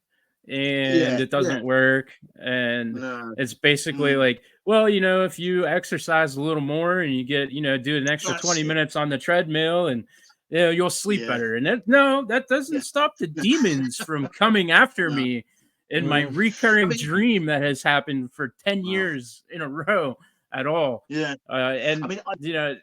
and yeah, it yeah, doesn't work. And no, it's basically mm, like, well, if you exercise a little more and you get, do an extra that's 20 it. minutes on the treadmill, and you'll sleep Yeah, better. And no, that doesn't yeah. stop the demons from coming after No, me in my mm. I recurring mean, dream that has happened for 10 well, years in a row at all. yeah. I And mean, I'm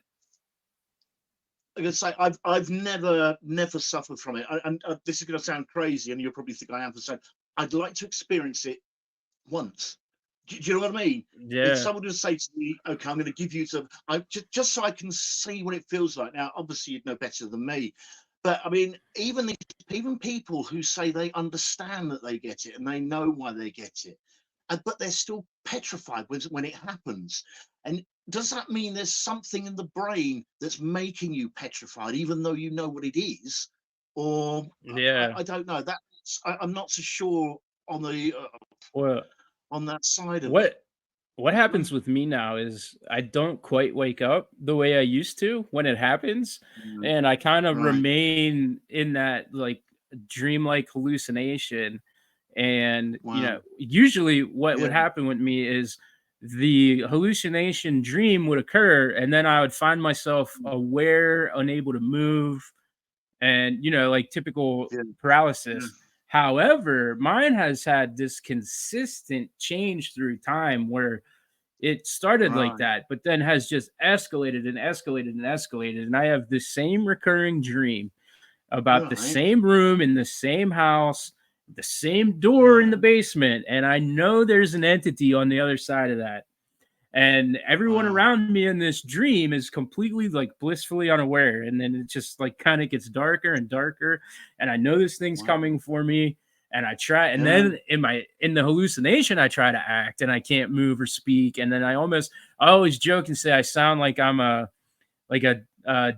gonna say I've never suffered from it, and this is going to sound crazy, and you'll probably think I am for saying I'd like to experience it once. Do you know what I mean? If yeah, someone would say to me, "Okay, I'm going to give you some," just so I can see what it feels like. Now, obviously, you'd know better than me, but I mean, even people who say they understand that they get it and they know why they get it, but they're still petrified when it happens. And does that mean there's something in the brain that's making you petrified, even though you know what it is? Or yeah. I don't know. I'm not so sure on the Well, on that side of it. what what happens with me now is I don't quite wake up the way I used to when it happens, Mm, and I kind of right. remain in that like dreamlike hallucination. And Wow. usually what Yeah. would happen with me is the hallucination dream would occur, and then I would find myself aware, unable to move, and like typical Yeah. Yeah. paralysis. However, mine has had this consistent change through time where it started like Right. that, but then has just escalated and escalated and escalated. And I have the same recurring dream about the Right. same room in the same house, the same door in the Yeah. basement. And I know there's an entity on the other side of that. And everyone Wow. around me in this dream is completely like blissfully unaware. And then it just like kind of gets darker and darker. And I know this thing's Wow. coming for me. And I try, and Yeah. then in the hallucination, I try to act and I can't move or speak. And then I always joke and say I sound like I'm a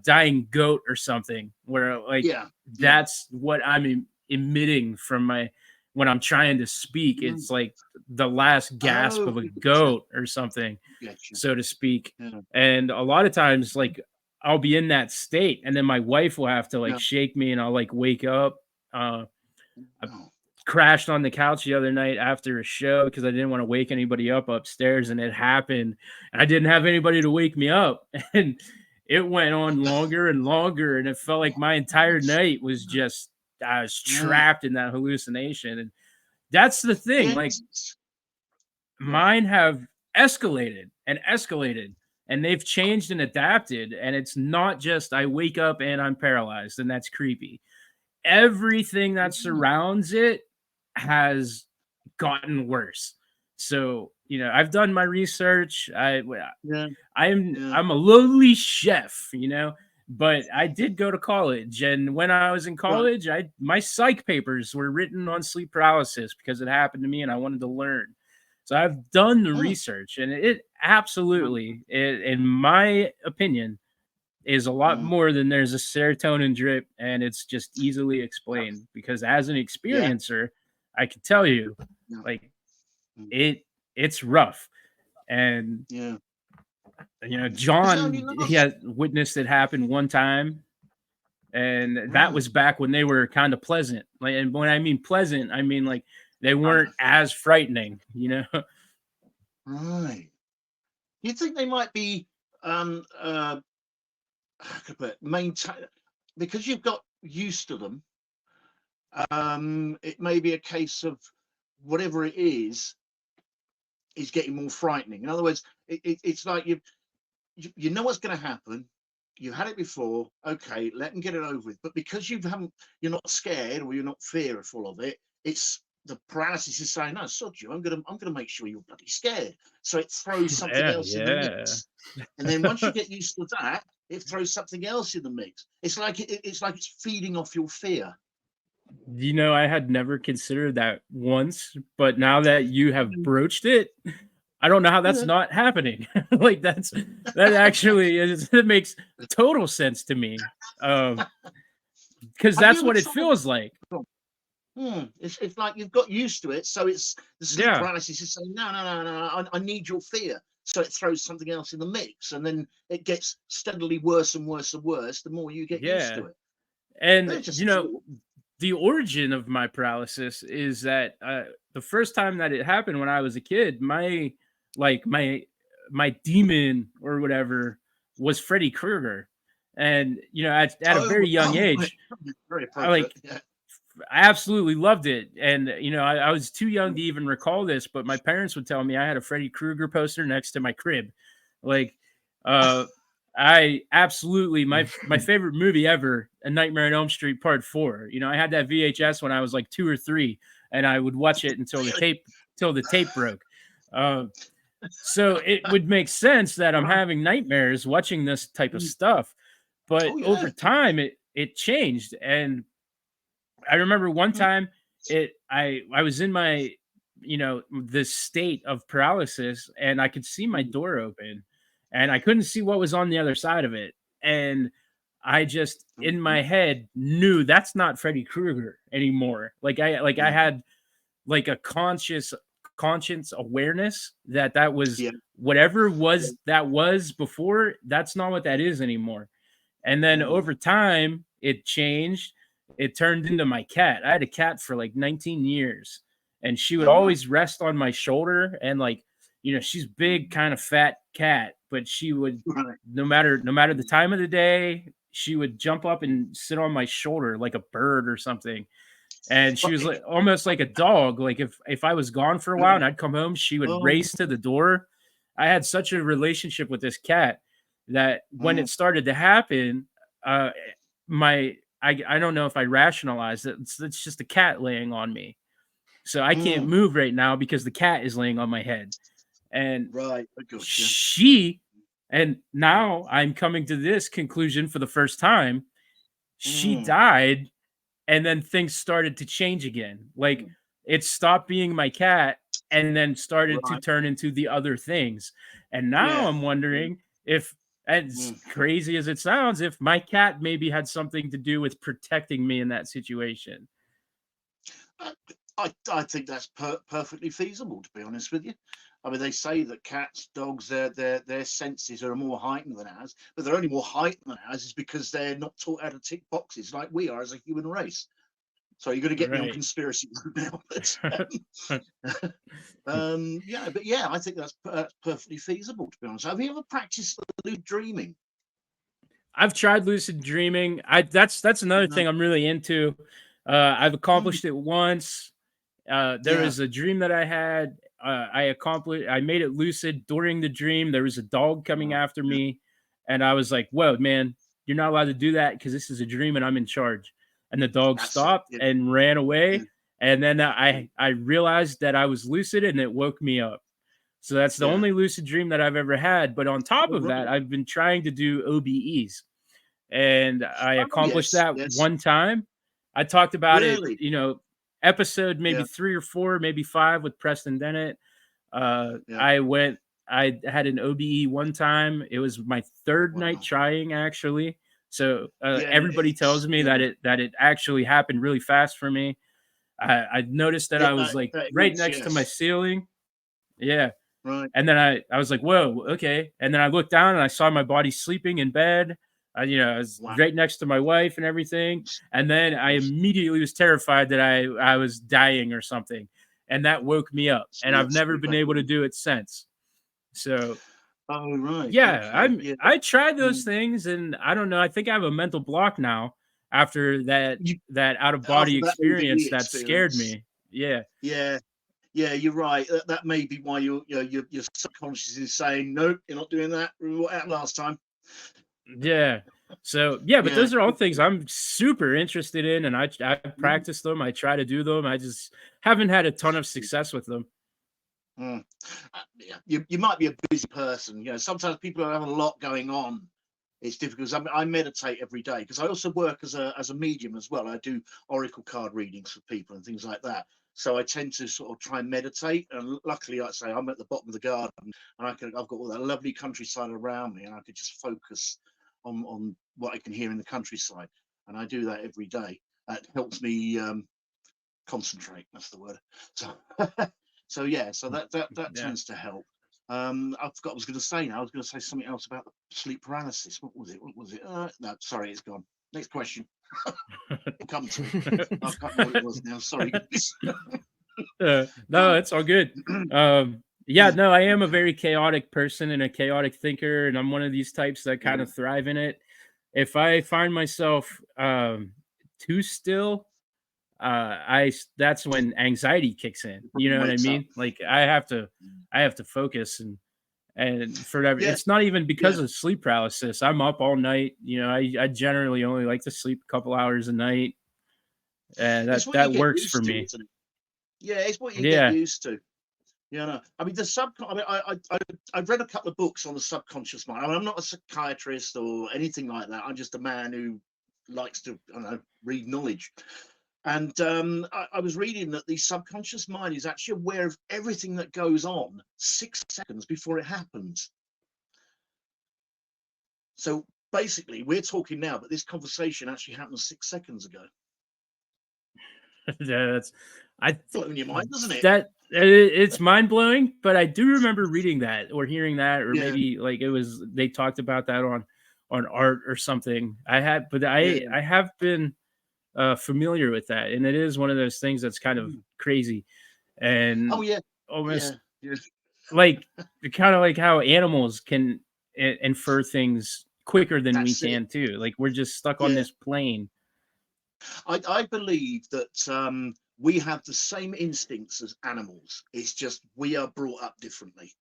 dying goat or something, where like Yeah. Yeah. that's what I'm emitting from my when I'm trying to speak. Mm. It's like the last gasp Oh, of a I getcha. goat or something, Getcha. so to speak. Yeah. And a lot of times, like I'll be in that state, and then my wife will have to like Yeah. shake me, and I'll like wake up. I Oh, crashed on the couch the other night after a show because I didn't want to wake anybody up upstairs, and it happened. And I didn't have anybody to wake me up, and it went on longer and longer, and it felt like my entire night was just I was yeah. trapped in that hallucination. And that's the thing, like Yes. mine have escalated and escalated, and they've changed and adapted. And it's not just I wake up and I'm paralyzed, and that's creepy. Everything that Mm, surrounds it has gotten worse. So, I've done my research. yeah, I'm yeah, I'm a lowly chef, but I did go to college, and when I was in right, college, I my psych papers were written on sleep paralysis because it happened to me and I wanted to learn. So I've done the mm, research, and it right, absolutely, in my opinion, is a lot mm, more than there's a serotonin drip, and it's just easily explained. Because as an yeah, experiencer, I can tell you, yeah, like mm, it's rough. And yeah. Because only John, he last, had witnessed it happen one time, and that right, was back when they were kind of pleasant. Like, and when I mean pleasant, I mean like they right, weren't as frightening. right. You think they might be um uh how can I put it, maintain because you've got used to them. It may be a case of whatever it is getting more frightening. In other words, it's like you know what's going to happen. You had it before. Okay, let them get it over with. But because you're not scared or you're not fearful of it. It's the paralysis is saying, "No, sod you. I'm gonna make sure you're bloody scared." So it throws something Yeah, else in the yeah. mix, and then once you get used to that, it throws something else in the mix. It's like it's feeding off your fear. I had never considered that once, but now that you have broached it, I don't know how that's Yeah. not happening. Like that actually it makes total sense to me. Because Have you that's ever what it tried? feels like. It's like you've got used to it, so it's the sleep Yeah. paralysis is saying, no, no, no, no, I need your fear. So it throws something else in the mix, and then it gets steadily worse and worse and worse the more you get used Yeah. to it. And It's just a thought. the origin of my paralysis is that the first time that it happened when I was a kid, like my demon or whatever was Freddy Krueger. And at a Oh, very young oh, right. age, Very I appropriate. like Yeah. I absolutely loved it. And I was too young to even recall this, but my parents would tell me I had a Freddy Krueger poster next to my crib. Like uh I absolutely my favorite movie ever, A Nightmare on Elm Street Part 4. I had that VHS when I was like 2 or 3, and I would watch it Really? until the tape broke. Uh, so it would make sense that I'm Right. having nightmares watching this type of Mm. stuff. But Oh over yeah. time it changed. And I remember one Mm, time I was in my this state of paralysis, and I could see my mm, door open, and I couldn't see what was on the other side of it. And I just in mhm, my head knew that's not Freddy Krueger anymore. Like I mm. had like a conscience awareness that was Yeah. whatever Yeah. that was before, that's not what that is anymore. And then Mm, over time, it changed. It turned into my cat. I had a cat for like 19 years, and she would all right. always rest on my shoulder. And like, she's big, Mm, kind of fat cat, but she would, right. no matter the time of the day, she would jump up and sit on my shoulder like a bird or something. And she But was like almost like a dog. Like if I was gone for a while and I'd come home, she would oh, race to the door. I had such a relationship with this cat that when mm, it started to happen, uh, I don't know if I rationalized it. It's just a cat laying on me, so I can't mm, move right now because the cat is laying on my head. And right. I got you. she, and Mm, now I'm coming to this conclusion for the first time. She mm, died, and then things started to change again. Like mm, it stopped being my cat and then started to right. turn into the other things. And now Yeah. I'm Yeah. wondering if, as Mm. crazy as it sounds, if my cat maybe had something to do with protecting me in that situation. I, I think that's perfectly feasible, to be honest with you. I mean, they say that cats, dogs, their senses are more heightened than ours, but they're only more heightened than ours is because they're not taught how to tick boxes like we are as a human race. So you're going to get me on Right. conspiracy now, but yeah, but yeah, I think that's perfectly feasible, to be honest. Have you ever practiced lucid dreaming? I've tried lucid dreaming. That's another No. thing I'm really into. I've Mm, accomplished it once. There yeah. was a dream that I had. I made it lucid during the dream. There was a dog coming Right. after Yeah. me, and I was like, "Whoa, man, you're not allowed to do that because this is a dream and I'm in charge." And the dog That's it. stopped Yeah. and ran Yeah. away. And then Yeah. I realized that I was lucid and it woke me up. So that's the Yeah. only lucid dream that I've ever had. But on top Oh, of that, right. I've been trying to do OBEs, and I Oh, accomplished yes. that Yes. one time. I talked about it, Really. episode maybe Yeah. 3 or 4, maybe 5 with Preston Dennett. Yeah. I had an OBE one time. It was my third night Wow. trying, actually. So Yeah. everybody tells It's me yeah. that it actually happened really fast for me. I noticed that Yeah. I was like That right is next to my yes. ceiling. Yeah. Right. And then I was like, "Whoa, okay." And then I looked down and I saw my body sleeping in bed. I was Wow. right next to my wife and everything. And then I Yes. immediately was terrified that I was dying or something, and that woke me up. And I've never been able to Sleep. do it since. So Oh, right. yeah, Okay. Yeah. I tried those Mm. things, and I don't know. I think I have a mental block now after You that out of body after that experience OBE that scared experience. me. Yeah, Yeah. Yeah, you're right. That may be why your subconscious is saying, nope, you're not doing that. What happened last time? yeah. So yeah, but Yeah. those are all things I'm super interested in, and I Mm. practice them. I try to do them. I just haven't had a ton of success with them. Mm. Yeah, you might be a busy person. Sometimes people have a lot going on. It's difficult. I meditate every day because I also work as a medium as well. I do oracle card readings for people and things like that. So I tend to sort of try and meditate. And luckily, like I say, I'm at the bottom of the garden, and I've got all that lovely countryside around me, and I could just focus on what I can hear in the countryside. And I do that every day. It helps me concentrate. That's the word. So, so yeah. So that Yeah. tends to help. I forgot what I was going to say now. I was going to say something else about the sleep paralysis. What was it? No, sorry, it's gone. Next question. It come to me. I can't remember what it was now. Sorry, guys. No, it's all good. Yeah, no, I am a very chaotic person and a chaotic thinker, and I'm one of these types that kind Yeah. of thrive in it. If I find myself too still, that's when anxiety kicks in. It You know what I wakes up. mean? Like I have to focus, and for that, Yeah, it's not even yeah. because of sleep paralysis. I'm up all night. I generally only like to sleep a couple hours a night, and It's what you that get works for used to, me. isn't it? Yeah, it's what you get Yeah. used to. No. I mean, I've read a couple of books on the subconscious mind. I mean, I'm not a psychiatrist or anything like that. I'm just a man who likes to, I don't know, read knowledge. And I was reading that the subconscious mind is actually aware of everything that goes on 6 seconds before it happens. So basically, we're talking now, but this conversation actually happened 6 seconds ago. Yeah, I Blowing your mind, doesn't it? it's mind blowing, but I do remember reading that or hearing that, or Yeah, maybe like they talked about that on art or something. But yeah. I have been familiar with that, and it is one of those things that's kind of Mm. crazy Oh, and yeah, yeah, almost yeah. like kind of like how animals can infer things quicker than we That's it. can too. Like we're just stuck on Yeah. this plane. I believe that we have the same instincts as animals. It's just we are brought up differently.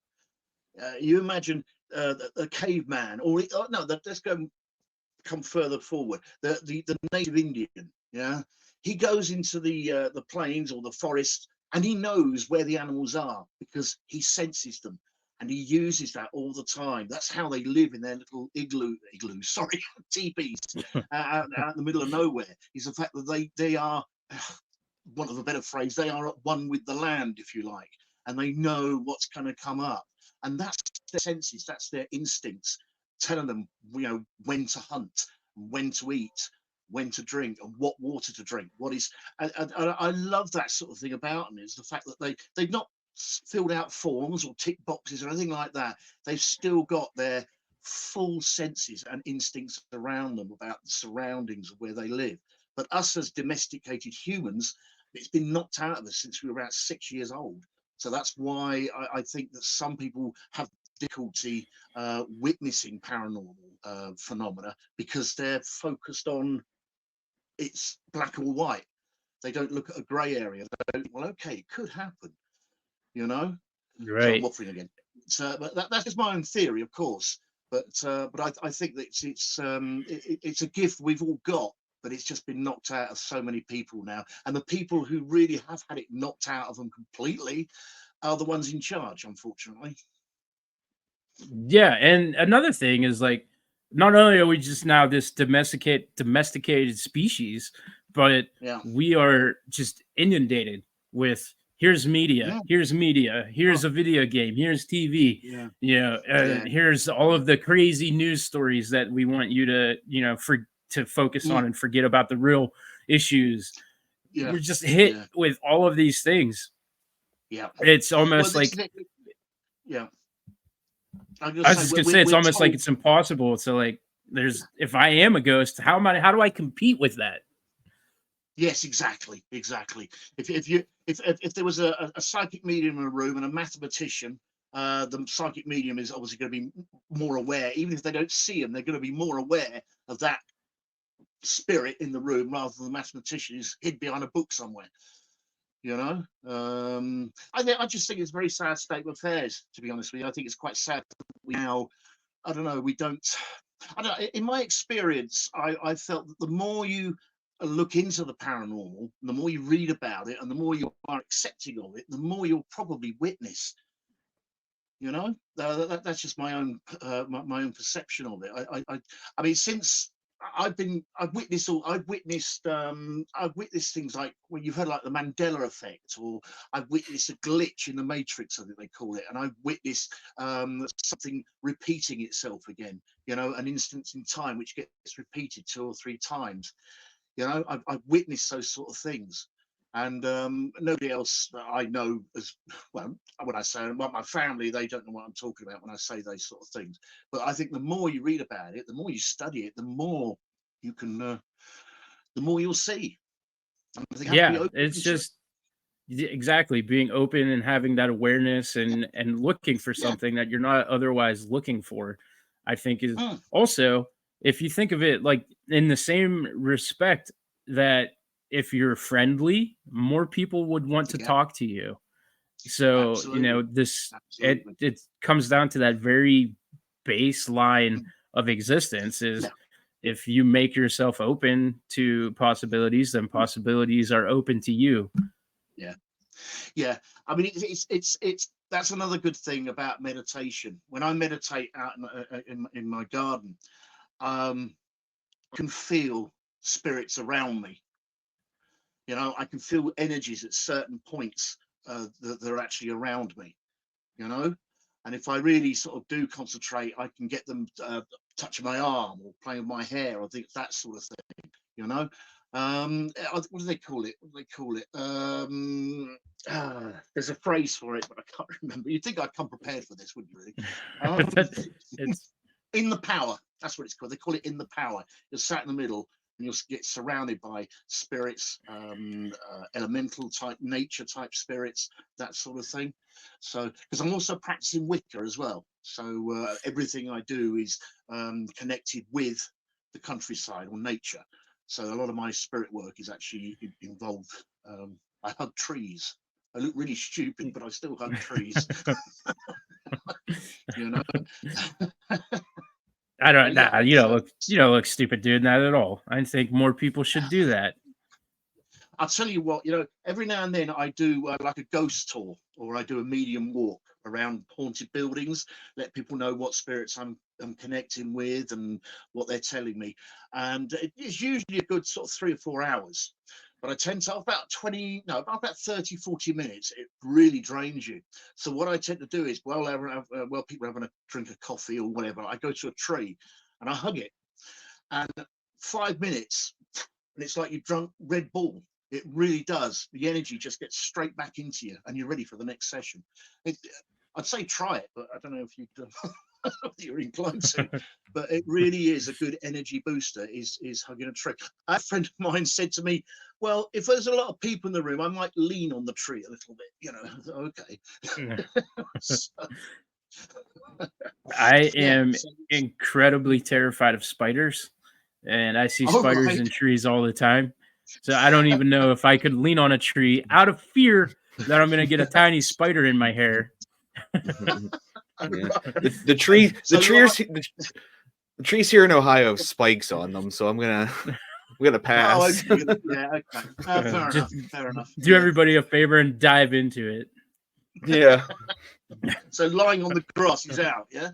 You imagine the caveman, no, let's come further forward. The native Indian, yeah, he goes into the plains or the forest, and he knows where the animals are because he senses them, and he uses that all the time. That's how they live in their little igloos, sorry, teepees out in the middle of nowhere. Is the fact that they are, one of a better phrase, they are at one with the land, if you like, and they know what's going to come up, and that's their senses, that's their instincts, telling them, when to hunt, when to eat, when to drink, and what water to drink. What is, and I love that sort of thing about them, is the fact that they've not filled out forms or tick boxes or anything like that. They've still got their full senses and instincts around them about the surroundings of where they live. But us as domesticated humans, it's been knocked out of us since we were about 6 years old. So that's why I think that some people have difficulty witnessing paranormal phenomena, because they're focused on it's black or white. They don't look at a grey area. They don't, well, okay, it could happen, you know. So I'm Right. waffling again. So, but that's just my own theory, of course. But I think that it's a gift we've all got, but it's just been knocked out of so many people now. And the people who really have had it knocked out of them completely are the ones in charge, unfortunately. Yeah, and another thing is like, not only are we just now this domesticated species, but Yeah, we are just inundated with yeah, here's media, oh, here's a video game, here's TV, yeah, yeah, here's all of the crazy news stories that we want you to, to focus on mm, and forget about the real issues. yeah, You're just hit yeah, with all of these things. yeah. It's Well, almost this like is it. Yeah, I'm going I to was say just gonna say it's we're almost like told. it's impossible to like there's if I am a ghost, how do I compete with that? Yes, exactly, exactly. If there was a psychic medium in a room and a mathematician, the psychic medium is obviously going to be more aware. Even if they don't see him, they're going to be more aware of that spirit in the room rather than the mathematician who's hid behind a book somewhere. You know, I just think it's a very sad state of affairs. To be honest with you, I think it's quite sad that we now. I don't know. We don't. I don't know. In my experience, I felt that the more you look into the paranormal, the more you read about it, and the more you are accepting of it, the more you'll probably witness. You know, that's just my own my own perception of it. I mean, since I've witnessed things like when you've heard like the Mandela effect, or I've witnessed a glitch in the Matrix, I think they call it, and I've witnessed something repeating itself again. You know, an instance in time which gets repeated 2 or 3 times. You know, I've witnessed those sort of things, and nobody else that I know as well. When I say about my family, they don't know what I'm talking about when I say those sort of things. But I think the more you read about it, the more you study it, the more you can, the more you'll see. And I think you have to be Yeah, open it's to it. just exactly being open and having that awareness Yeah, and looking for yeah, something that you're not otherwise looking for, I think is mm, also if you think of it like in the same respect that if you're friendly, more people would want to yeah, talk to you. So, absolutely, this absolutely. it comes down to that very baseline Mm, of existence is yeah, if you make yourself open to possibilities, then mm, possibilities are open to you. yeah, yeah. I mean, it's that's another good thing about meditation. When I meditate out in my garden, um, I can feel spirits around me. You know, I can feel energies at certain points that are actually around me. You know, and if I really sort of do concentrate, I can get them touching my arm or playing with my hair. I think that sort of thing. You know, what do they call it? What do they call it? There's a phrase for it, but I can't remember. You'd think I'd come prepared for this, wouldn't you? Really? It's In the power. That's what it's called. They call it in the power. You're sat in the middle and you'll get surrounded by spirits, elemental type, nature type spirits, that sort of thing. So, because I'm also practicing Wicca as well. So, everything I do is connected with the countryside or nature. So, a lot of my spirit work is actually involved. I hug trees. I look really stupid, but I still hug trees, you know. I But don't yeah, nah, you don't look stupid doing that at all. I think more people should do that. I'll tell you what, every now and then I do like a ghost tour, or I do a medium walk around haunted buildings, let people know what spirits I'm connecting with and what they're telling me. And it's usually a good sort of 3 or 4 hours. But I tend to, about 20, no, about 30, 40 minutes, it really drains you. So what I tend to do is, while people are having a drink of coffee or whatever, I go to a tree and I hug it. And 5 minutes, and it's like you've drunk Red Bull. It really does. The energy just gets straight back into you, and you're ready for the next session. It, I'd say try it, but I don't know if you're inclined to. But it really is a good energy booster. Is hugging a tree. A friend of mine said to me, "Well, if there's a lot of people in the room, I might lean on the tree a little bit." Okay. So, I yeah. am incredibly terrified of spiders, and I see All spiders right. in trees all the time. So I don't even know if I could lean on a tree out of fear that I'm going to get a tiny spider in my hair. Yeah. Right. The tree So the trees here in Ohio have spikes on them, so I'm gonna oh, pass. okay. Yeah, okay. Fair Just enough. Fair enough. do Yeah. everybody a favor and dive into it. Yeah. So lying on the grass is out. Yeah.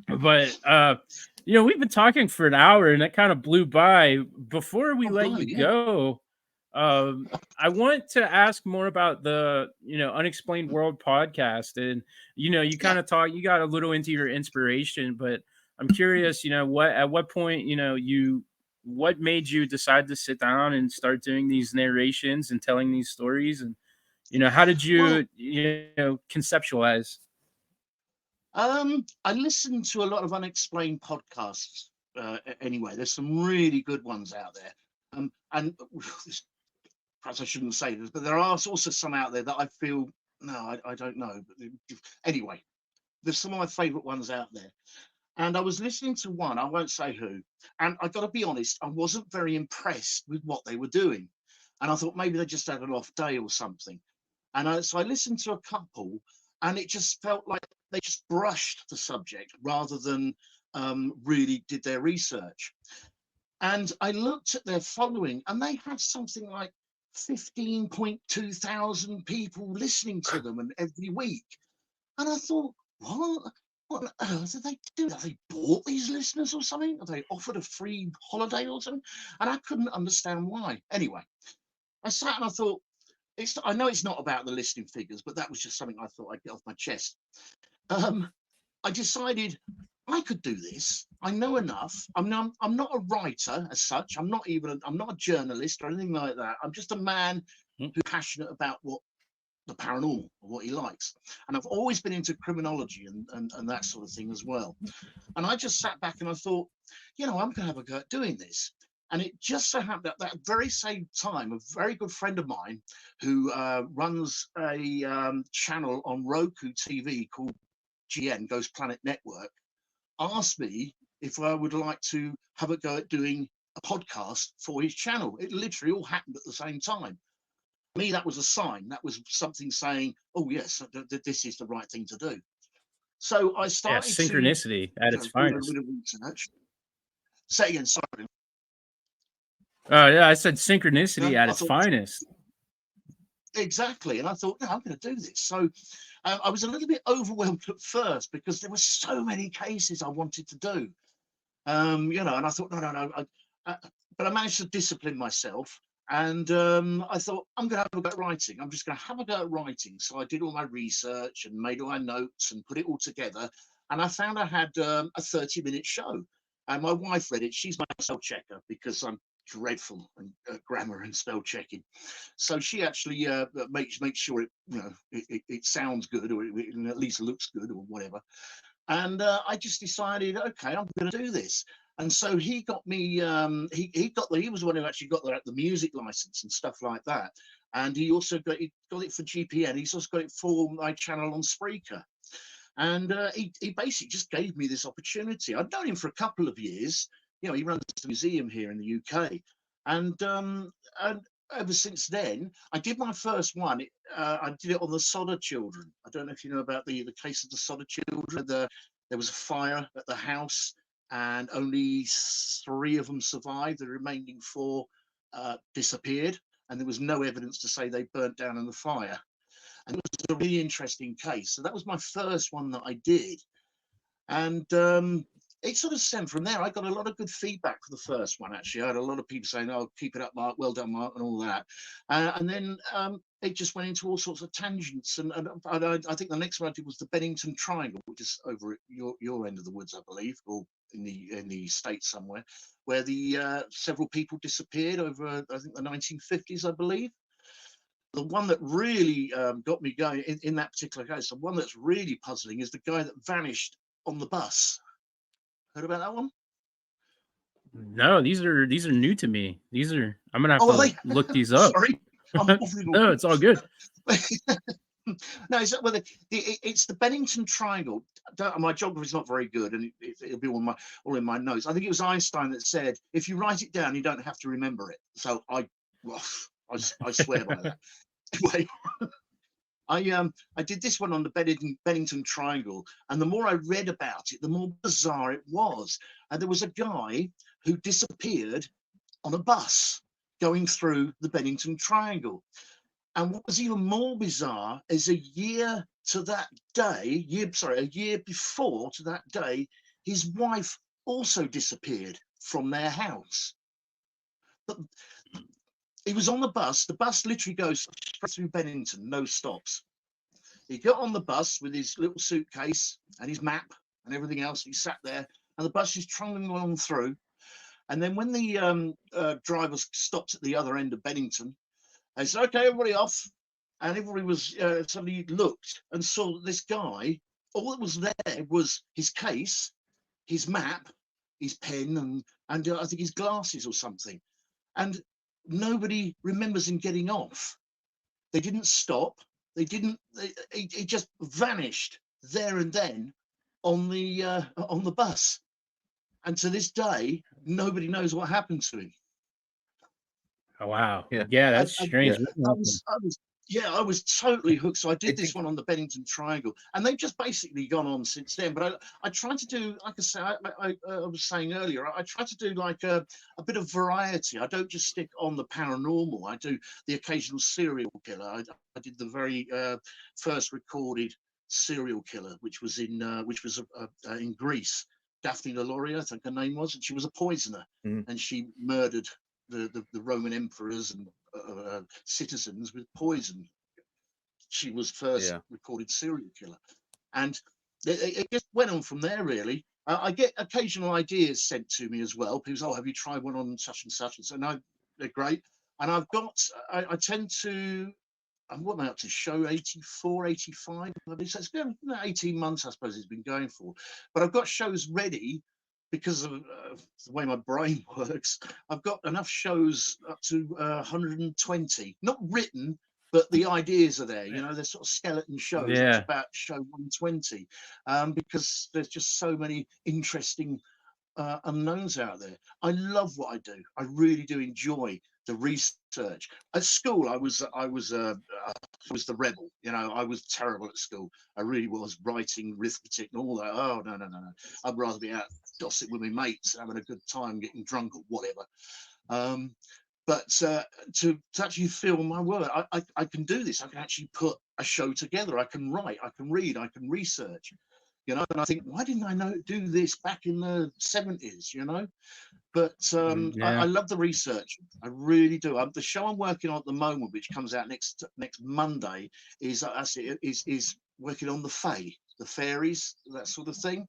But we've been talking for an hour and it kind of blew by. Before we Oh, let blimey, you yeah. go, I want to ask more about the Unexplained World podcast. And you kind of talk, you got a little into your inspiration, but I'm curious, what point, what made you decide to sit down and start doing these narrations and telling these stories? And how did Well, you conceptualize? I listen to a lot of unexplained podcasts. Anyway, there's some really good ones out there. And perhaps I shouldn't say this, but there are also some out there that I feel no, I don't know. But anyway, there's some of my favourite ones out there. And I was listening to one, I won't say who, and I got to be honest, I wasn't very impressed with what they were doing. And I thought maybe they just had an off day or something. So I listened to a couple, and it just felt like they just brushed the subject rather than really did their research. And I looked at their following, and they had something like 15.2 thousand people listening to them and every week. And I thought, what on earth did they do? Have they bought these listeners or something? Have they offered a free holiday or something? And I couldn't understand why. Anyway, I sat and I thought, I know it's not about the listening figures, but that was just something I thought I'd get off my chest. I decided I could do this. I know enough. I'm not a writer as such. I'm not a journalist or anything like that. I'm just a man who's passionate about the paranormal or what he likes. And I've always been into criminology and that sort of thing as well. And I just sat back and I thought, I'm going to have a go at doing this. And it just so happened at that very same time, a very good friend of mine who runs a channel on Roku TV called GN, Ghost Planet Network, asked me if I would like to have a go at doing a podcast for his channel. It literally all happened at the same time. For me, that was a sign. That was something saying, oh, yes, this is the right thing to do. So I started to Synchronicity at its do a little finest. bit of research. Say again, sorry. Yeah, I said synchronicity at I its thought, finest. exactly. And I thought, I'm going to do this. So I was a little bit overwhelmed at first because there were so many cases I wanted to do. And I thought, no. But I managed to discipline myself. And I thought, I'm going to have a go at writing. I'm just going to have a go at writing. So I did all my research and made all my notes and put it all together. And I found I had a 30-minute show. And my wife read it. She's my spell checker because I'm dreadful at grammar and spell checking. So she actually makes sure it sounds good, or it at least looks good, or whatever. And I just decided, okay, I'm going to do this. And so he got me. He was the one who actually got the music license and stuff like that. And he also got it for GPN. He's also got it for my channel on Spreaker. And he basically just gave me this opportunity. I'd known him for a couple of years. He runs a museum here in the UK, and ever since then, I did my first one. I did it on the Sodder children. I don't know if you know about the case of the Sodder children. There was a fire at the house, and only 3 of them survived. The remaining 4 disappeared, and there was no evidence to say they burnt down in the fire. And it was a really interesting case. So that was my first one that I did. And it sort of stemmed from there. I got a lot of good feedback for the first one, actually. I had a lot of people saying, oh, keep it up, Mark, well done, Mark, and all that. And then it just went into all sorts of tangents. And I think the next one I did was the Bennington Triangle, which is over at your end of the woods, I believe, or in the States somewhere, where the several people disappeared over, I think, the 1950s, I believe. The one that really got me going in that particular case, the one that's really puzzling, is the guy that vanished on the bus. Heard about that one? No, these are new to me. I'm gonna have Oh, to look these up. Sorry, No, it's all good. No, it's the Bennington Triangle. My geography is not very good, and it'll be all in my notes. I think it was Einstein that said, if you write it down, you don't have to remember it. So I swear by that. Anyway, I did this one on the Bennington Triangle, and the more I read about it, the more bizarre it was. And there was a guy who disappeared on a bus going through the Bennington Triangle. And what was even more bizarre is a year before to that day, his wife also disappeared from their house. But he was on the bus. The bus literally goes straight through Bennington, no stops. He got on the bus with his little suitcase and his map and everything else. He sat there, and the bus is trundling along through. And then when the driver stopped at the other end of Bennington, they said, "Okay, everybody off." And everybody was suddenly looked and saw that this guy, all that was there was his case, his map, his pen, and I think his glasses or something. And nobody remembers him getting off. They didn't stop. They didn't. He just vanished there and then on the bus. And to this day, nobody knows what happened to him. Oh, wow. Yeah. Yeah, that's strange. I was totally hooked. So I did this think- one on the Bennington Triangle, and they've just basically gone on since then. But I tried to do, like I say, I was saying earlier, I try to do like a bit of variety. I don't just stick on the paranormal. I do the occasional serial killer. I did the very first recorded serial killer, which was in Greece. Daphne Lauria, I think her name was, and she was a poisoner, and she murdered the Roman emperors and citizens with poison. She was first recorded serial killer, and it just went on from there. Really, I get occasional ideas sent to me as well. People say, "Oh, have you tried one on such and such?" And so, no, they're great. And I've got, I tend to, what am I up to? Show 84, 85. So it's been 18 months, I suppose it's been going for. But I've got shows ready because of the way my brain works. I've got enough shows up to 120, not written, but the ideas are there. You know, they're sort of skeleton shows. Yeah. It's about show 120 because there's just so many interesting unknowns out there. I love what I do. I really do enjoy the research. At school, I was the rebel. You know, I was terrible at school. I really was, writing, arithmetic, and all that. Oh no. I'd rather be out gossip with my mates, having a good time, getting drunk or whatever. But to actually feel my work, I can do this. I can actually put a show together. I can write. I can read. I can research. You know, and I think, why didn't I do this back in the 70s? You know. But I love the research. I really do. The show I'm working on at the moment, which comes out next Monday, is working on the Fae, the fairies, that sort of thing,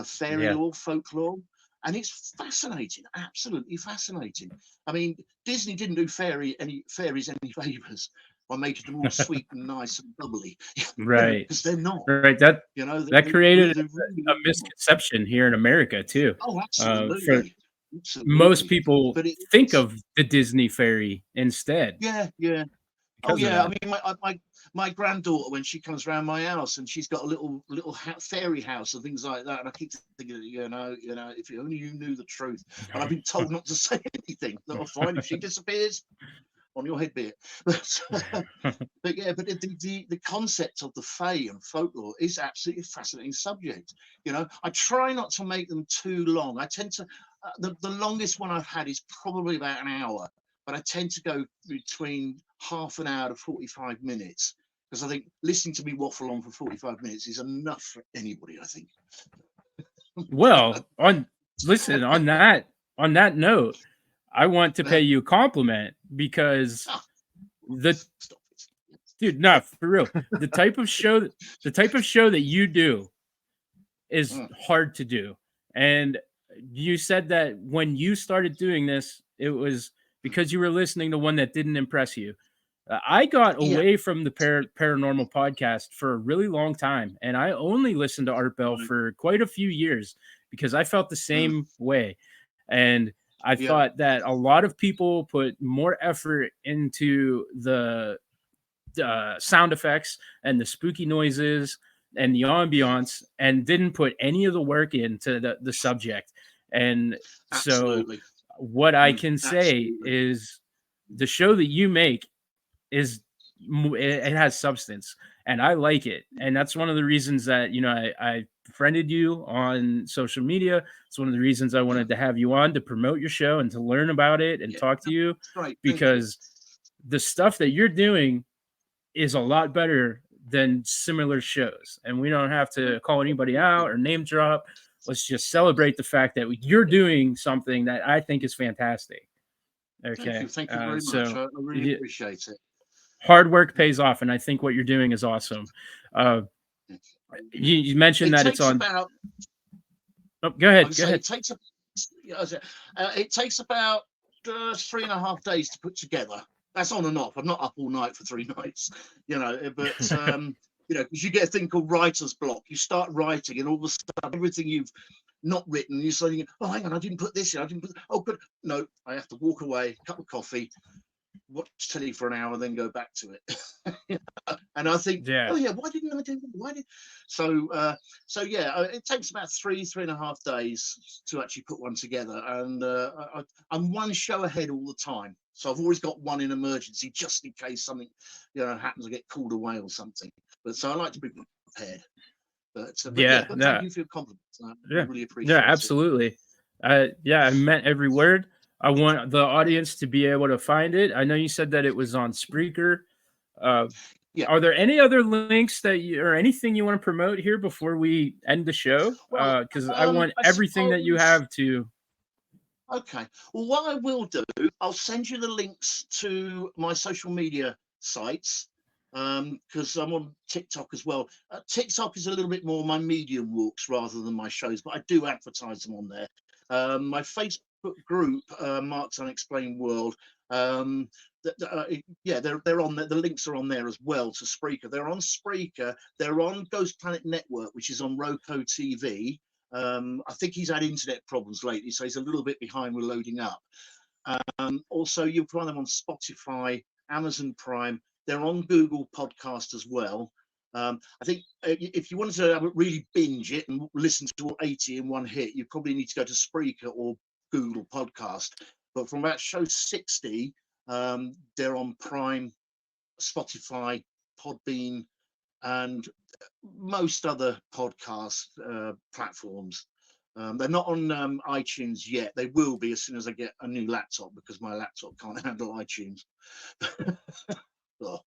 fairy lore, folklore, and it's fascinating, absolutely fascinating. I mean, Disney didn't do fairies any favors by making them all sweet and nice and bubbly, Right? Because they're not. Right. That that created really a misconception here in America too. Oh, absolutely. Most people But think of the Disney fairy instead. Yeah. Oh yeah, I mean, my granddaughter, when she comes around my house and she's got a little fairy house and things like that, and I keep thinking, you know, if only you knew the truth. And I've been told not to say anything. That'll fine if she disappears. On your head, be it. But yeah, but the concept of the Fae and folklore is absolutely fascinating subject. You know, I try not to make them too long. I tend to the longest one I've had is probably about an hour, but I tend to go between half an hour to 45 minutes because I think listening to me waffle on for 45 minutes is enough for anybody, I think. Well, on that note, I want to pay you a compliment because dude, no, for real. The type of show that you do is hard to do. And you said that when you started doing this, it was because you were listening to one that didn't impress you. I got away from the paranormal podcast for a really long time, and I only listened to Art Bell for quite a few years because I felt the same way. And I thought that a lot of people put more effort into the sound effects and the spooky noises and the ambiance and didn't put any of the work into the subject. And so what I can say is the show that you make is it has substance, and I like it. And that's one of the reasons that, I friended you on social media. It's one of the reasons I Yeah, wanted to have you on to promote your show and to learn about it and yeah, talk to you, that's great. Thank you. because the stuff that you're doing is a lot better than similar shows. And we don't have to call anybody out or name drop. Let's just celebrate the fact that you're doing something that I think is fantastic. Okay. Thank you very much. So I really y- appreciate it. hard work pays off. And I think what you're doing is awesome. Uh, you mentioned It that it's takes on. about, Oh, go I ahead. can Go say ahead. it takes, it takes about 3.5 days to put together. That's on and off. I'm not up all night for 3 nights, but because you get a thing called writer's block. You start writing, and all of a sudden, everything you've not written, you're saying, "Oh, hang on, I didn't put this in. I didn't put. Oh, good. No, I have to walk away, cup of coffee, watch telly for an hour, then go back to it." And I think, Yeah. oh yeah, why didn't I do that? Why did so yeah, it takes about 3.5 days to actually put one together, and I'm one show ahead all the time, so I've always got one in emergency just in case something happens to get called away or something. But so I like to be prepared. But yeah, Yeah. but thank No. you for your compliments. I Yeah. really Yeah. appreciate it. Absolutely. Yeah. I meant every word. I want the audience to be able to find it. I know you said that it was on Spreaker. Uh, Yeah. Are there any other links that you or anything you want to promote here before we end the show? Well, Because I want I everything that you suppose. have to. Okay. Well, what I will do, I'll send you the links to my social media sites, because I'm on TikTok as well. TikTok is a little bit more my medium walks rather than my shows, but I do advertise them on there. My Facebook group, Marks Unexplained World. Um, yeah, they're on there. The links are on there as well to Spreaker. They're on Spreaker. They're on Ghost Planet Network, which is on Roku TV. I think he's had internet problems lately, so he's a little bit behind with loading up. Also, you'll find them on Spotify, Amazon Prime. They're on Google Podcast as well. I think if you wanted to really binge it and listen to all 80 in one hit, you probably need to go to Spreaker or Google Podcast. But from about show 60, they're on Prime, Spotify, Podbean, and most other podcast platforms. They're not on iTunes yet. They will be as soon as I get a new laptop, because my laptop can't handle iTunes. Oh,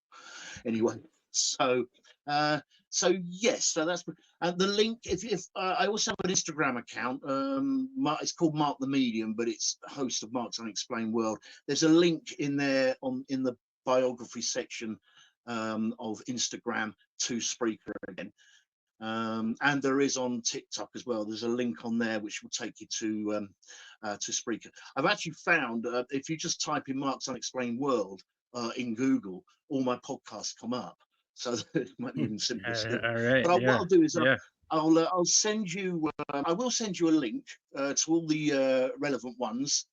anyway, so yes, so that's the link. If I also have an Instagram account. It's called Mark the Medium, but it's host of Mark's Unexplained World. There's a link in there in the biography section of Instagram to Spreaker again. And there is on TikTok as well. There's a link on there which will take you to Spreaker. I've actually found if you just type in Mark's Unexplained World in Google, all my podcasts come up. So it might be even simpler still. All right. But what Yeah. I'll do is Yeah. I'll send you. I will send you a link to all the relevant ones.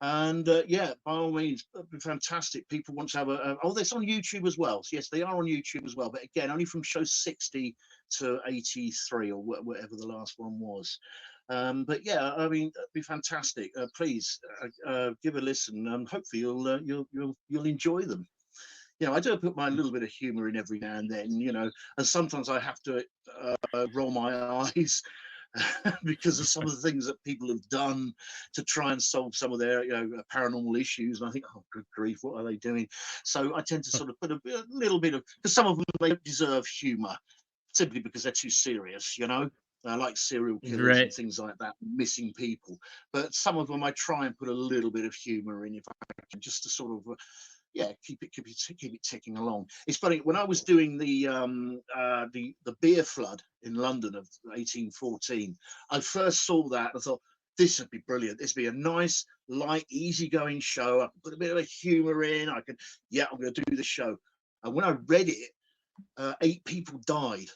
And yeah, by all means, it'd be fantastic. People want to have that's on YouTube as well. So yes, they are on YouTube as well. But again, only from show 60 to 83 or whatever the last one was. But yeah, I mean, it'd be fantastic. Please give a listen. Hopefully, you'll enjoy them. I do put my little bit of humor in every now and then. And sometimes I have to roll my eyes because of some of the things that people have done to try and solve some of their paranormal issues. And I think, oh, good grief, what are they doing? So I tend to sort of put a little bit of, because some of them, they deserve humor simply because they're too serious, like serial killers and Right. things like that, missing people. But some of them I try and put a little bit of humor in, if I can, just to sort of keep it ticking along. It's funny, when I was doing the beer flood in London of 1814, I first saw that. I thought, this would be brilliant. This would be a nice, light, easygoing show. I can put a bit of a humour in. I'm going to do the show. And when I read it, 8 people died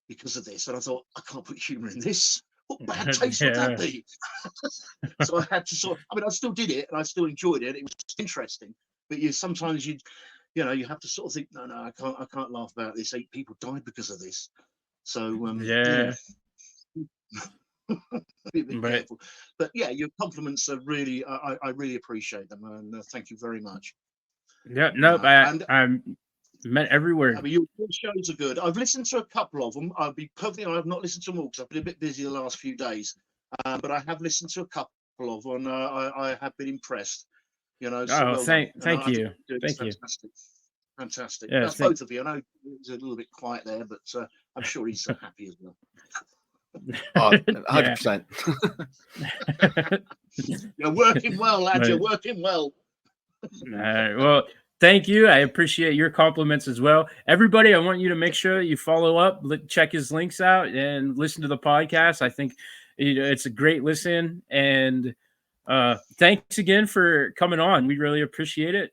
because of this, and I thought, I can't put humour in this. What bad taste would that be? So I had to I still did it, and I still enjoyed it. It was interesting. But sometimes you have to sort of think, no, I can't laugh about this. 8 people died because of this. So Yeah. be a bit But careful. But yeah, your compliments are really, I really appreciate them, and thank you very much. yeah. Nope. And I'm Meant every I word. mean, your shows are good. I've listened to a couple of them. I'll be perfectly honest, I've not listened to them all because I've been a bit busy the last few days. But I have listened to a couple of them, and I have been impressed. You know, so Oh, well done. And thank I think you. you're doing Thank you. fantastic. Fantastic. Yeah, That's both of you. I know it's a little bit quiet there, but I'm sure he's happy as well. Oh, yeah. 100%. You're working well, lad. Right. You're working well. All right. Well, thank you. I appreciate your compliments as well. Everybody, I want you to make sure that you follow up, check his links out, and listen to the podcast. I think it's a great listen. And thanks again for coming on. We really appreciate it.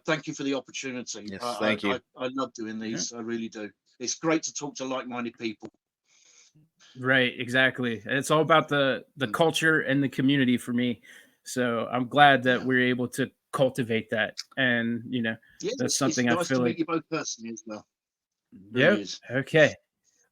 Thank you for the opportunity. Yes, thank you. I love doing these. I really do. It's great to talk to like-minded people. Right, exactly. It's all about the culture and the community for me. So I'm glad that we're able to cultivate that. And Yeah, that's it's something I nice feel to meet like. you both personally as well. Really Yep. is. Okay.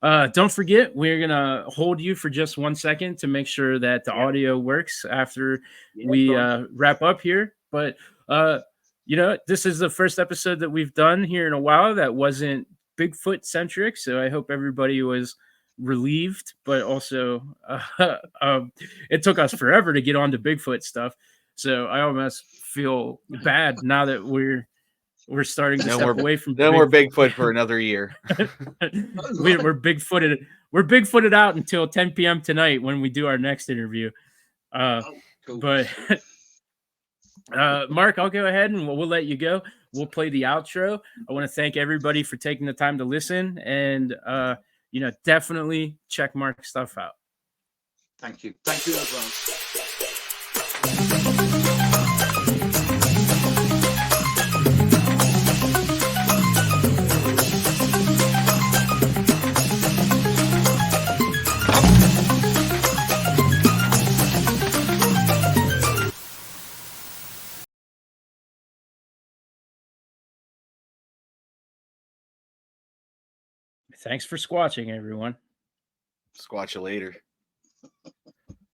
Don't forget, we're gonna hold you for just 1 second to make sure that the audio works after we wrap up here. But this is the first episode that we've done here in a while that wasn't Bigfoot centric. So I hope everybody was relieved, but also it took us forever to get onto Bigfoot stuff. So I almost feel bad now that we're starting to step away from no more Bigfoot for another year. we're bigfooted. We're bigfooted out until 10 p.m. tonight when we do our next interview. Cool. But Mark, I'll go ahead and we'll let you go. We'll play the outro. I want to thank everybody for taking the time to listen, and definitely check Mark's stuff out. Thank you. Thank you, everyone. Thanks for squatching, everyone. Squatch you later.